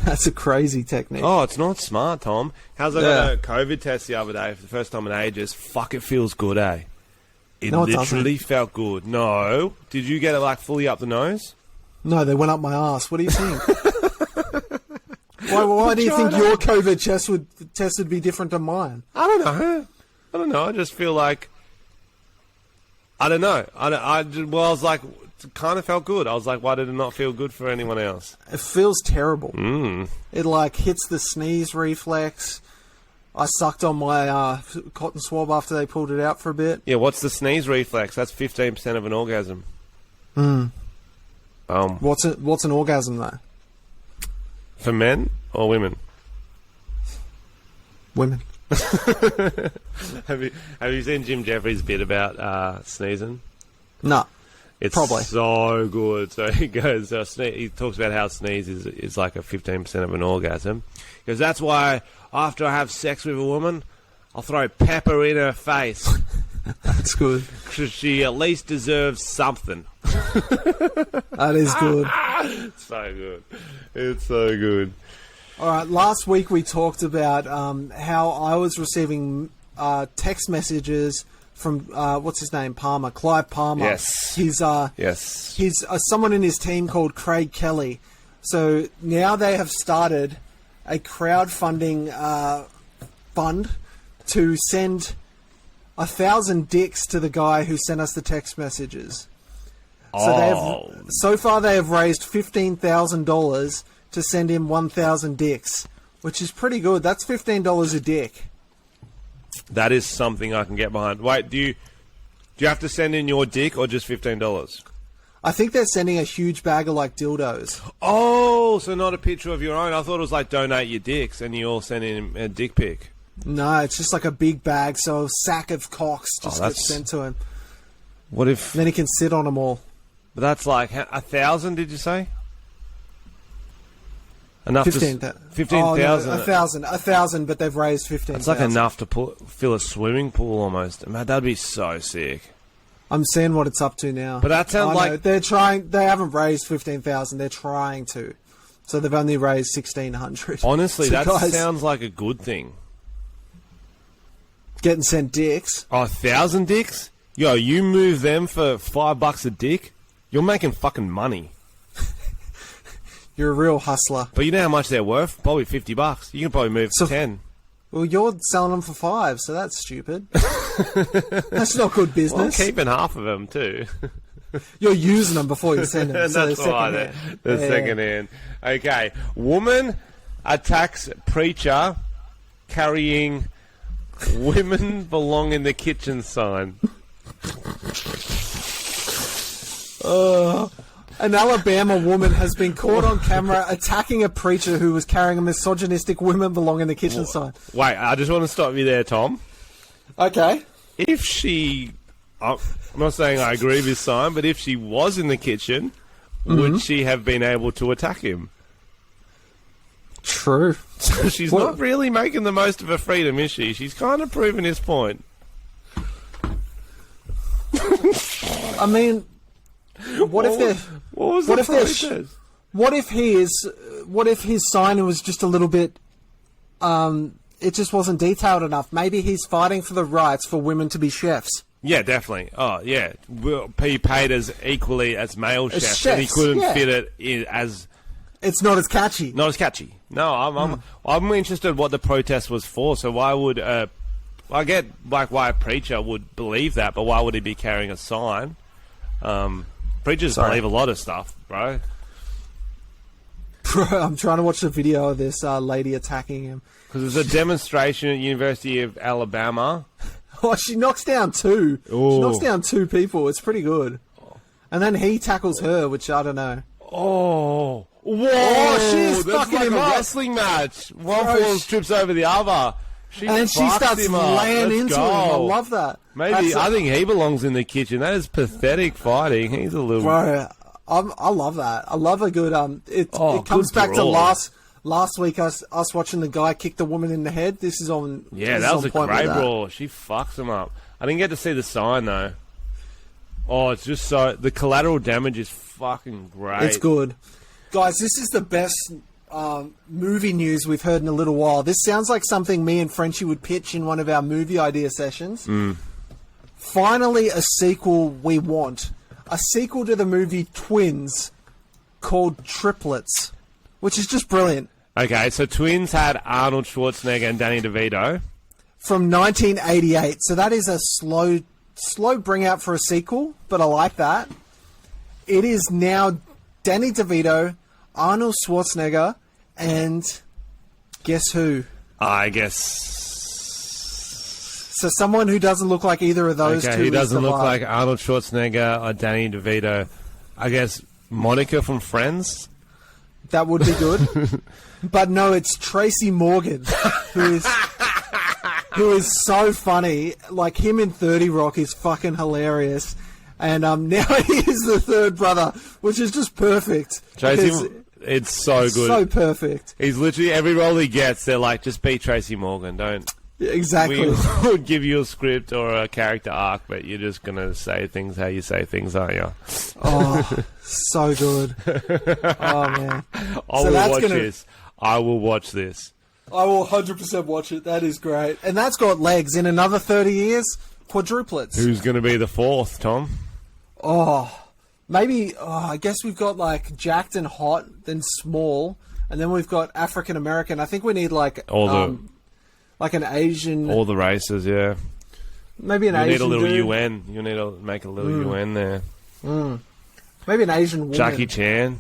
That's a crazy technique. Oh, it's not smart, Tom. How's I got a COVID test the other day for the first time in ages? Fuck, it feels good, eh? It literally felt good. No. Did you get it fully up the nose? No, they went up my ass. What do you think? Why do you think your COVID test would be different to mine? I don't know. I just feel like I don't know. I was like, it kind of felt good. I was like, why did it not feel good for anyone else? It feels terrible. Mm. It like hits the sneeze reflex. I sucked on my cotton swab after they pulled it out for a bit. Yeah, what's the sneeze reflex? That's 15% of an orgasm. Hmm. What's an orgasm though? For men or women? Women. Have you seen Jim Jeffries' bit about sneezing? No. It's probably so good. So he goes, he talks about how sneeze is like a 15% of an orgasm. Because that's why after I have sex with a woman, I'll throw pepper in her face. That's good. Because she at least deserves something. That is good. It's so good. It's so good. All right, last week we talked about how I was receiving text messages from what's his name, Clive Palmer. Yes. He's yes. He's someone in his team called Craig Kelly. So now they have started a crowdfunding fund to send 1,000 dicks to the guy who sent us the text messages. So far they have raised $15,000 to send him 1,000 dicks, which is pretty good. That's $15 a dick. That is something I can get behind. Wait, do you have to send in your dick or just $15? I think they're sending a huge bag of like dildos. Oh, so not a picture of your own. I thought it was like donate your dicks and you all send in a dick pic. No, it's just like a big bag, so a sack of cocks just gets sent to him. What if... Then he can sit on them all. But that's like 1,000, did you say? Enough 15,000. 15,000. Oh, no, 1,000, but they've raised 15,000. It's like enough to fill a swimming pool almost. Man, that'd be so sick. I'm seeing what it's up to now. But that sounds like... they're trying... They haven't raised 15,000. They're trying to. So they've only raised 1,600. Honestly, so that guys, sounds like a good thing. Getting sent dicks. Oh, 1,000 dicks? Yo, you move them for $5 a dick, you're making fucking money. You're a real hustler. But you know how much they're worth? Probably $50. You can probably move for 10. Well, you're selling them for 5, so that's stupid. That's not good business. Well, I'm keeping half of them too. You're using them before you send them. So that's why they're second hand. Okay, woman attacks preacher carrying "Women belong in the kitchen" sign. An Alabama woman has been caught on camera attacking a preacher who was carrying a misogynistic "Women belong in the kitchen" sign. Wait, I just want to stop you there, Tom. Okay. If she... I'm not saying I agree with this sign, but if she was in the kitchen, would she have been able to attack him? True. So she's not really making the most of her freedom, is she? She's kind of proving his point. I mean... What if his sign was just a little bit it just wasn't detailed enough. Maybe he's fighting for the rights for women to be chefs. Yeah, definitely. Oh, yeah. Be paid as equally as male chefs, and he couldn't fit it in as... It's not as catchy. Not as catchy. No, I'm interested what the protest was for. So why would I get like why a preacher would believe that, but why would he be carrying a sign? Preachers believe a lot of stuff, bro. Bro, I'm trying to watch the video of this lady attacking him. Because it was a demonstration at University of Alabama. Oh, she knocks down 2. Ooh. She knocks down 2 people. It's pretty good. And then he tackles her, which I don't know. Oh. Whoa! Oh, she's that's fucking like him a up. wrestling match. One falls, trips over the other. And then she starts laying into him. I love that. Maybe I think he belongs in the kitchen. That is pathetic fighting. He's a little... Bro, I love that. I love a good... It comes back to last week, us watching the guy kick the woman in the head. This is on... Yeah, that was a great brawl. She fucks him up. I didn't get to see the sign, though. Oh, it's just so... The collateral damage is fucking great. It's good. Guys, this is the best movie news we've heard in a little while. This sounds like something me and Frenchy would pitch in one of our movie idea sessions. Finally, a sequel we want. A sequel to the movie Twins called Triplets, which is just brilliant. Okay, so Twins had Arnold Schwarzenegger and Danny DeVito. From 1988. So that is a slow bring out for a sequel, but I like that. It is now Danny DeVito, Arnold Schwarzenegger, and guess who? I guess. So someone who doesn't look like either of those two. Okay, who doesn't look like Arnold Schwarzenegger or Danny DeVito? I guess Monica from Friends? That would be good. But no, it's Tracy Morgan, who is so funny. Like, him in 30 Rock is fucking hilarious. And now he is the third brother, which is just perfect. Tracy, it's so good. So perfect. He's literally, every role he gets, they're like, just be Tracy Morgan, don't... Yeah, exactly. We would give you a script or a character arc, but you're just going to say things how you say things, aren't you? Oh, so good. Oh, man. I will watch this. I will 100% watch it. That is great. And that's got legs. In another 30 years, quadruplets. Who's going to be the fourth, Tom? Oh, maybe, I guess we've got, like, jacked and hot, then small, and then we've got African American. I think we need, like... like an Asian... All the races, yeah. Maybe an Asian... You need a little dude. UN. You need to make a little UN there. Maybe an Asian woman. Jackie Chan.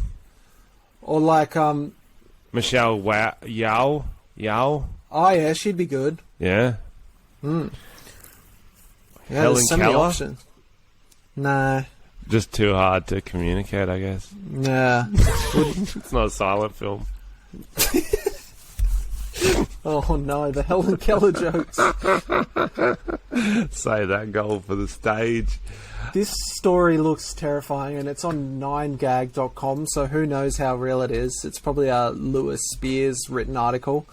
Or like... Michelle Yao. Oh, yeah, she'd be good. Yeah. Yeah, Helen there's so many Keller? options. Nah. Just too hard to communicate, I guess. Nah. It's not a silent film. Oh, no, the Helen Keller jokes. Say that goal for the stage. This story looks terrifying, and it's on 9gag.com, so who knows how real it is. It's probably a Lewis Spears written article.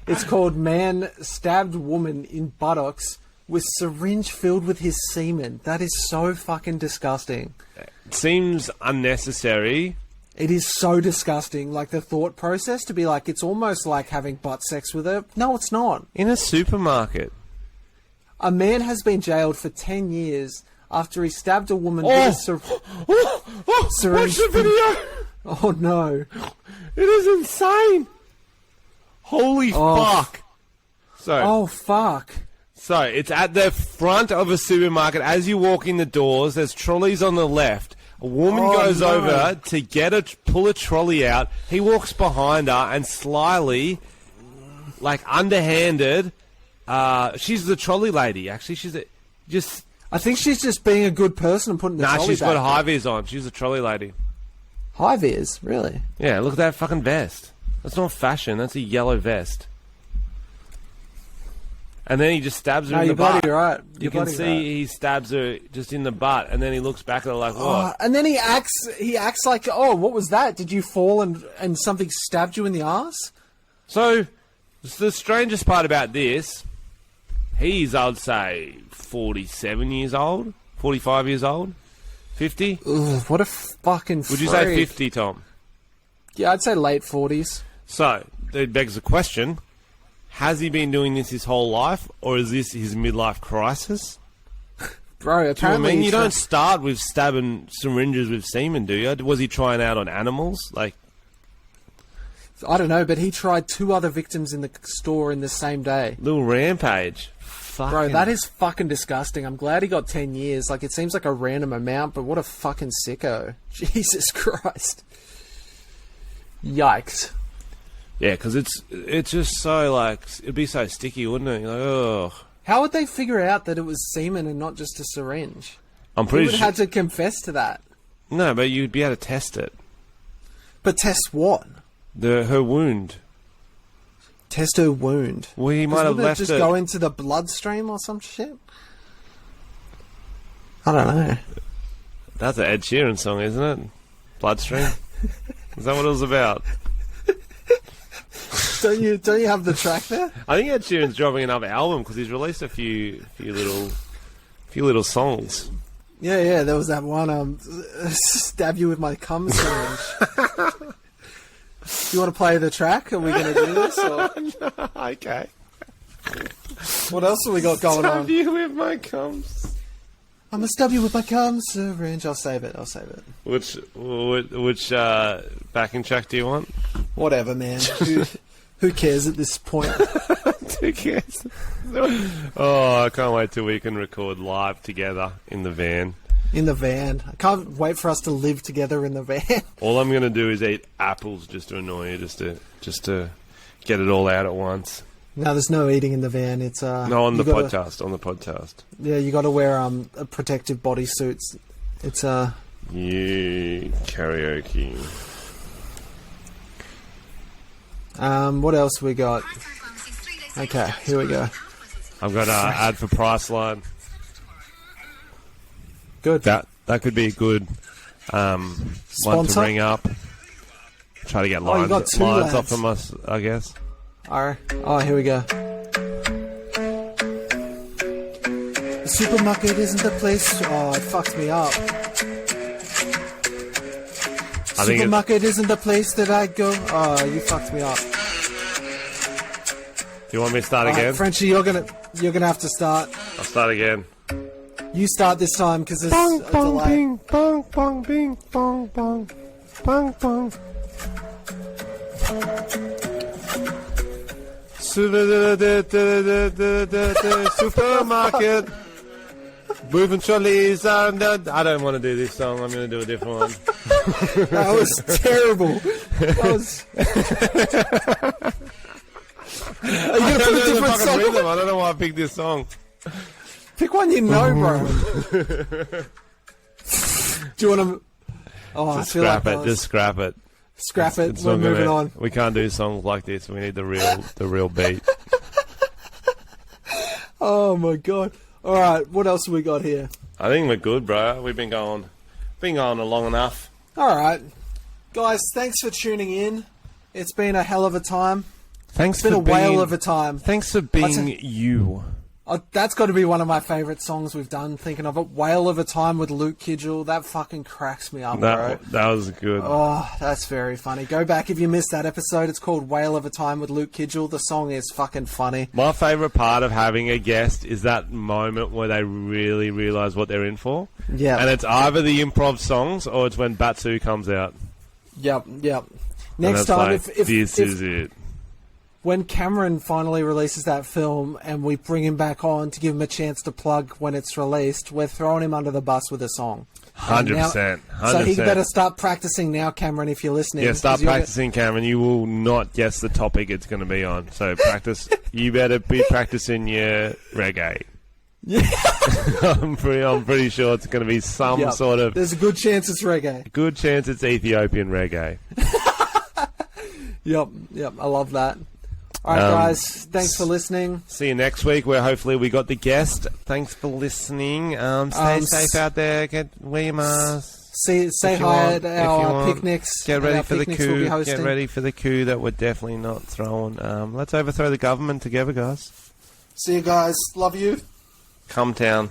It's called Man Stabbed Woman in Buttocks with Syringe Filled with His Semen. That is so fucking disgusting. It seems unnecessary. It is so disgusting. Like, the thought process to be like, it's almost like having butt sex with her. No, it's not. In a supermarket. A man has been jailed for 10 years after he stabbed a woman with a syringe. Watch the video! Oh, no. It is insane! Holy fuck! Oh, fuck. So, it's at the front of a supermarket. As you walk in the doors, there's trolleys on the left. A woman goes over to pull a trolley out. He walks behind her and slyly, like underhanded, she's the trolley lady, actually. I think she's just being a good person and putting the trolley back. Nah, she's got high vis on. She's a trolley lady. High vis? Really? Yeah, look at that fucking vest. That's not fashion. That's a yellow vest. And then he just stabs her in the butt. You're right. You can see he stabs her just in the butt, and then he looks back at her like, what? And then he acts like, oh, what was that? Did you fall and something stabbed you in the arse? So, the strangest part about this, he's, I'd say, 47 years old, 45 years old, 50. Ugh, what a fucking freak. Would you say 50, Tom? Yeah, I'd say late 40s. So, that begs the question, has he been doing this his whole life, or is this his midlife crisis? Bro, apparently... You don't start with stabbing syringes with semen, do you? Was he trying out on animals? Like, I don't know, but he tried 2 other victims in the store in the same day. Little rampage. Bro, that is fucking disgusting. I'm glad he got 10 years. Like, it seems like a random amount, but what a fucking sicko. Jesus Christ. Yikes. Yeah, because it's just so, like, it'd be so sticky, wouldn't it? You're like, oh. How would they figure out that it was semen and not just a syringe? I'm pretty sure... He would have had to confess to that. No, but you'd be able to test it. But test what? Her wound. Test her wound? Well, he might have left it... it... just go into the bloodstream or some shit? I don't know. That's an Ed Sheeran song, isn't it? Bloodstream? Is that what it was about? Don't you have the track there? I think Ed Sheeran's dropping another album because he's released a few little songs. Yeah, there was that one, stab you with my cum syringe. You want to play the track? Are we going to do this? Or? No, okay. What else have we got going on? Stab you with my cums. I'm going to stab you with my cum syringe. I'll save it. Which backing track do you want? Whatever, man. Who cares at this point? Who cares? Oh, I can't wait till we can record live together in the van. In the van. I can't wait for us to live together in the van. All I'm going to do is eat apples just to annoy you, just to get it all out at once. No, there's no eating in the van. It's no, on the podcast. On the podcast. Yeah, you got to wear a protective bodysuits. It's You karaoke. What else we got? Okay, here we go. I've got an ad for Priceline. Good. That could be a good one to ring up. Try to get lines off from us, I guess. Alright. Oh, here we go. The supermarket isn't the place. Oh, it fucked me up. Supermarket isn't the place that I go. Oh, you fucked me up. Do you want me to start again? Frenchy, you're gonna have to start. I'll start again. You start this time because there's bong, a bong, delay. Bing, bong, bong, bing, bong, bong, bong, bong. Supermarket. Moving trolleys. I don't want to do this song. I'm going to do a different one. That was terrible. That was... Are you going to pick a different song? Rhythm. I don't know why I picked this song. Pick one you know, bro. Do you want to... Oh, just scrap it. Just scrap it. Scrap it. We're moving on. We can't do songs like this. We need the real beat. Oh my god! All right, what else have we got here? I think we're good, bro. We've been going long enough. All right, guys. Thanks for tuning in. It's been a hell of a time. Thanks. It's been a whale of a time. Thanks for being you. That's got to be one of my favourite songs we've done. Thinking of it, "Whale of a Time" with Luke Kidgel. That fucking cracks me up, bro. That was good. Oh, that's very funny. Go back if you missed that episode. It's called "Whale of a Time" with Luke Kidgel. The song is fucking funny. My favourite part of having a guest is that moment where they really realise what they're in for. Yeah, and it's either the improv songs or it's when Batsu comes out. Yep. Next time, like, if this is it. When Cameron finally releases that film and we bring him back on to give him a chance to plug when it's released, we're throwing him under the bus with a song. 100%. So he better start practicing now, Cameron, if you're listening. Yeah, start practicing, Cameron. You will not guess the topic it's going to be on. So practice. You better be practicing your reggae. Yeah. I'm pretty sure it's going to be some sort of... There's a good chance it's reggae. Good chance it's Ethiopian reggae. Yep. I love that. All right, guys. Thanks for listening. See you next week, where hopefully we got the guest. Thanks for listening. Stay safe out there. Wear your mask. Say hi at our picnics. Get ready for the coup. Get ready for the coup that we're definitely not throwing. Let's overthrow the government together, guys. See you guys. Love you. Come town.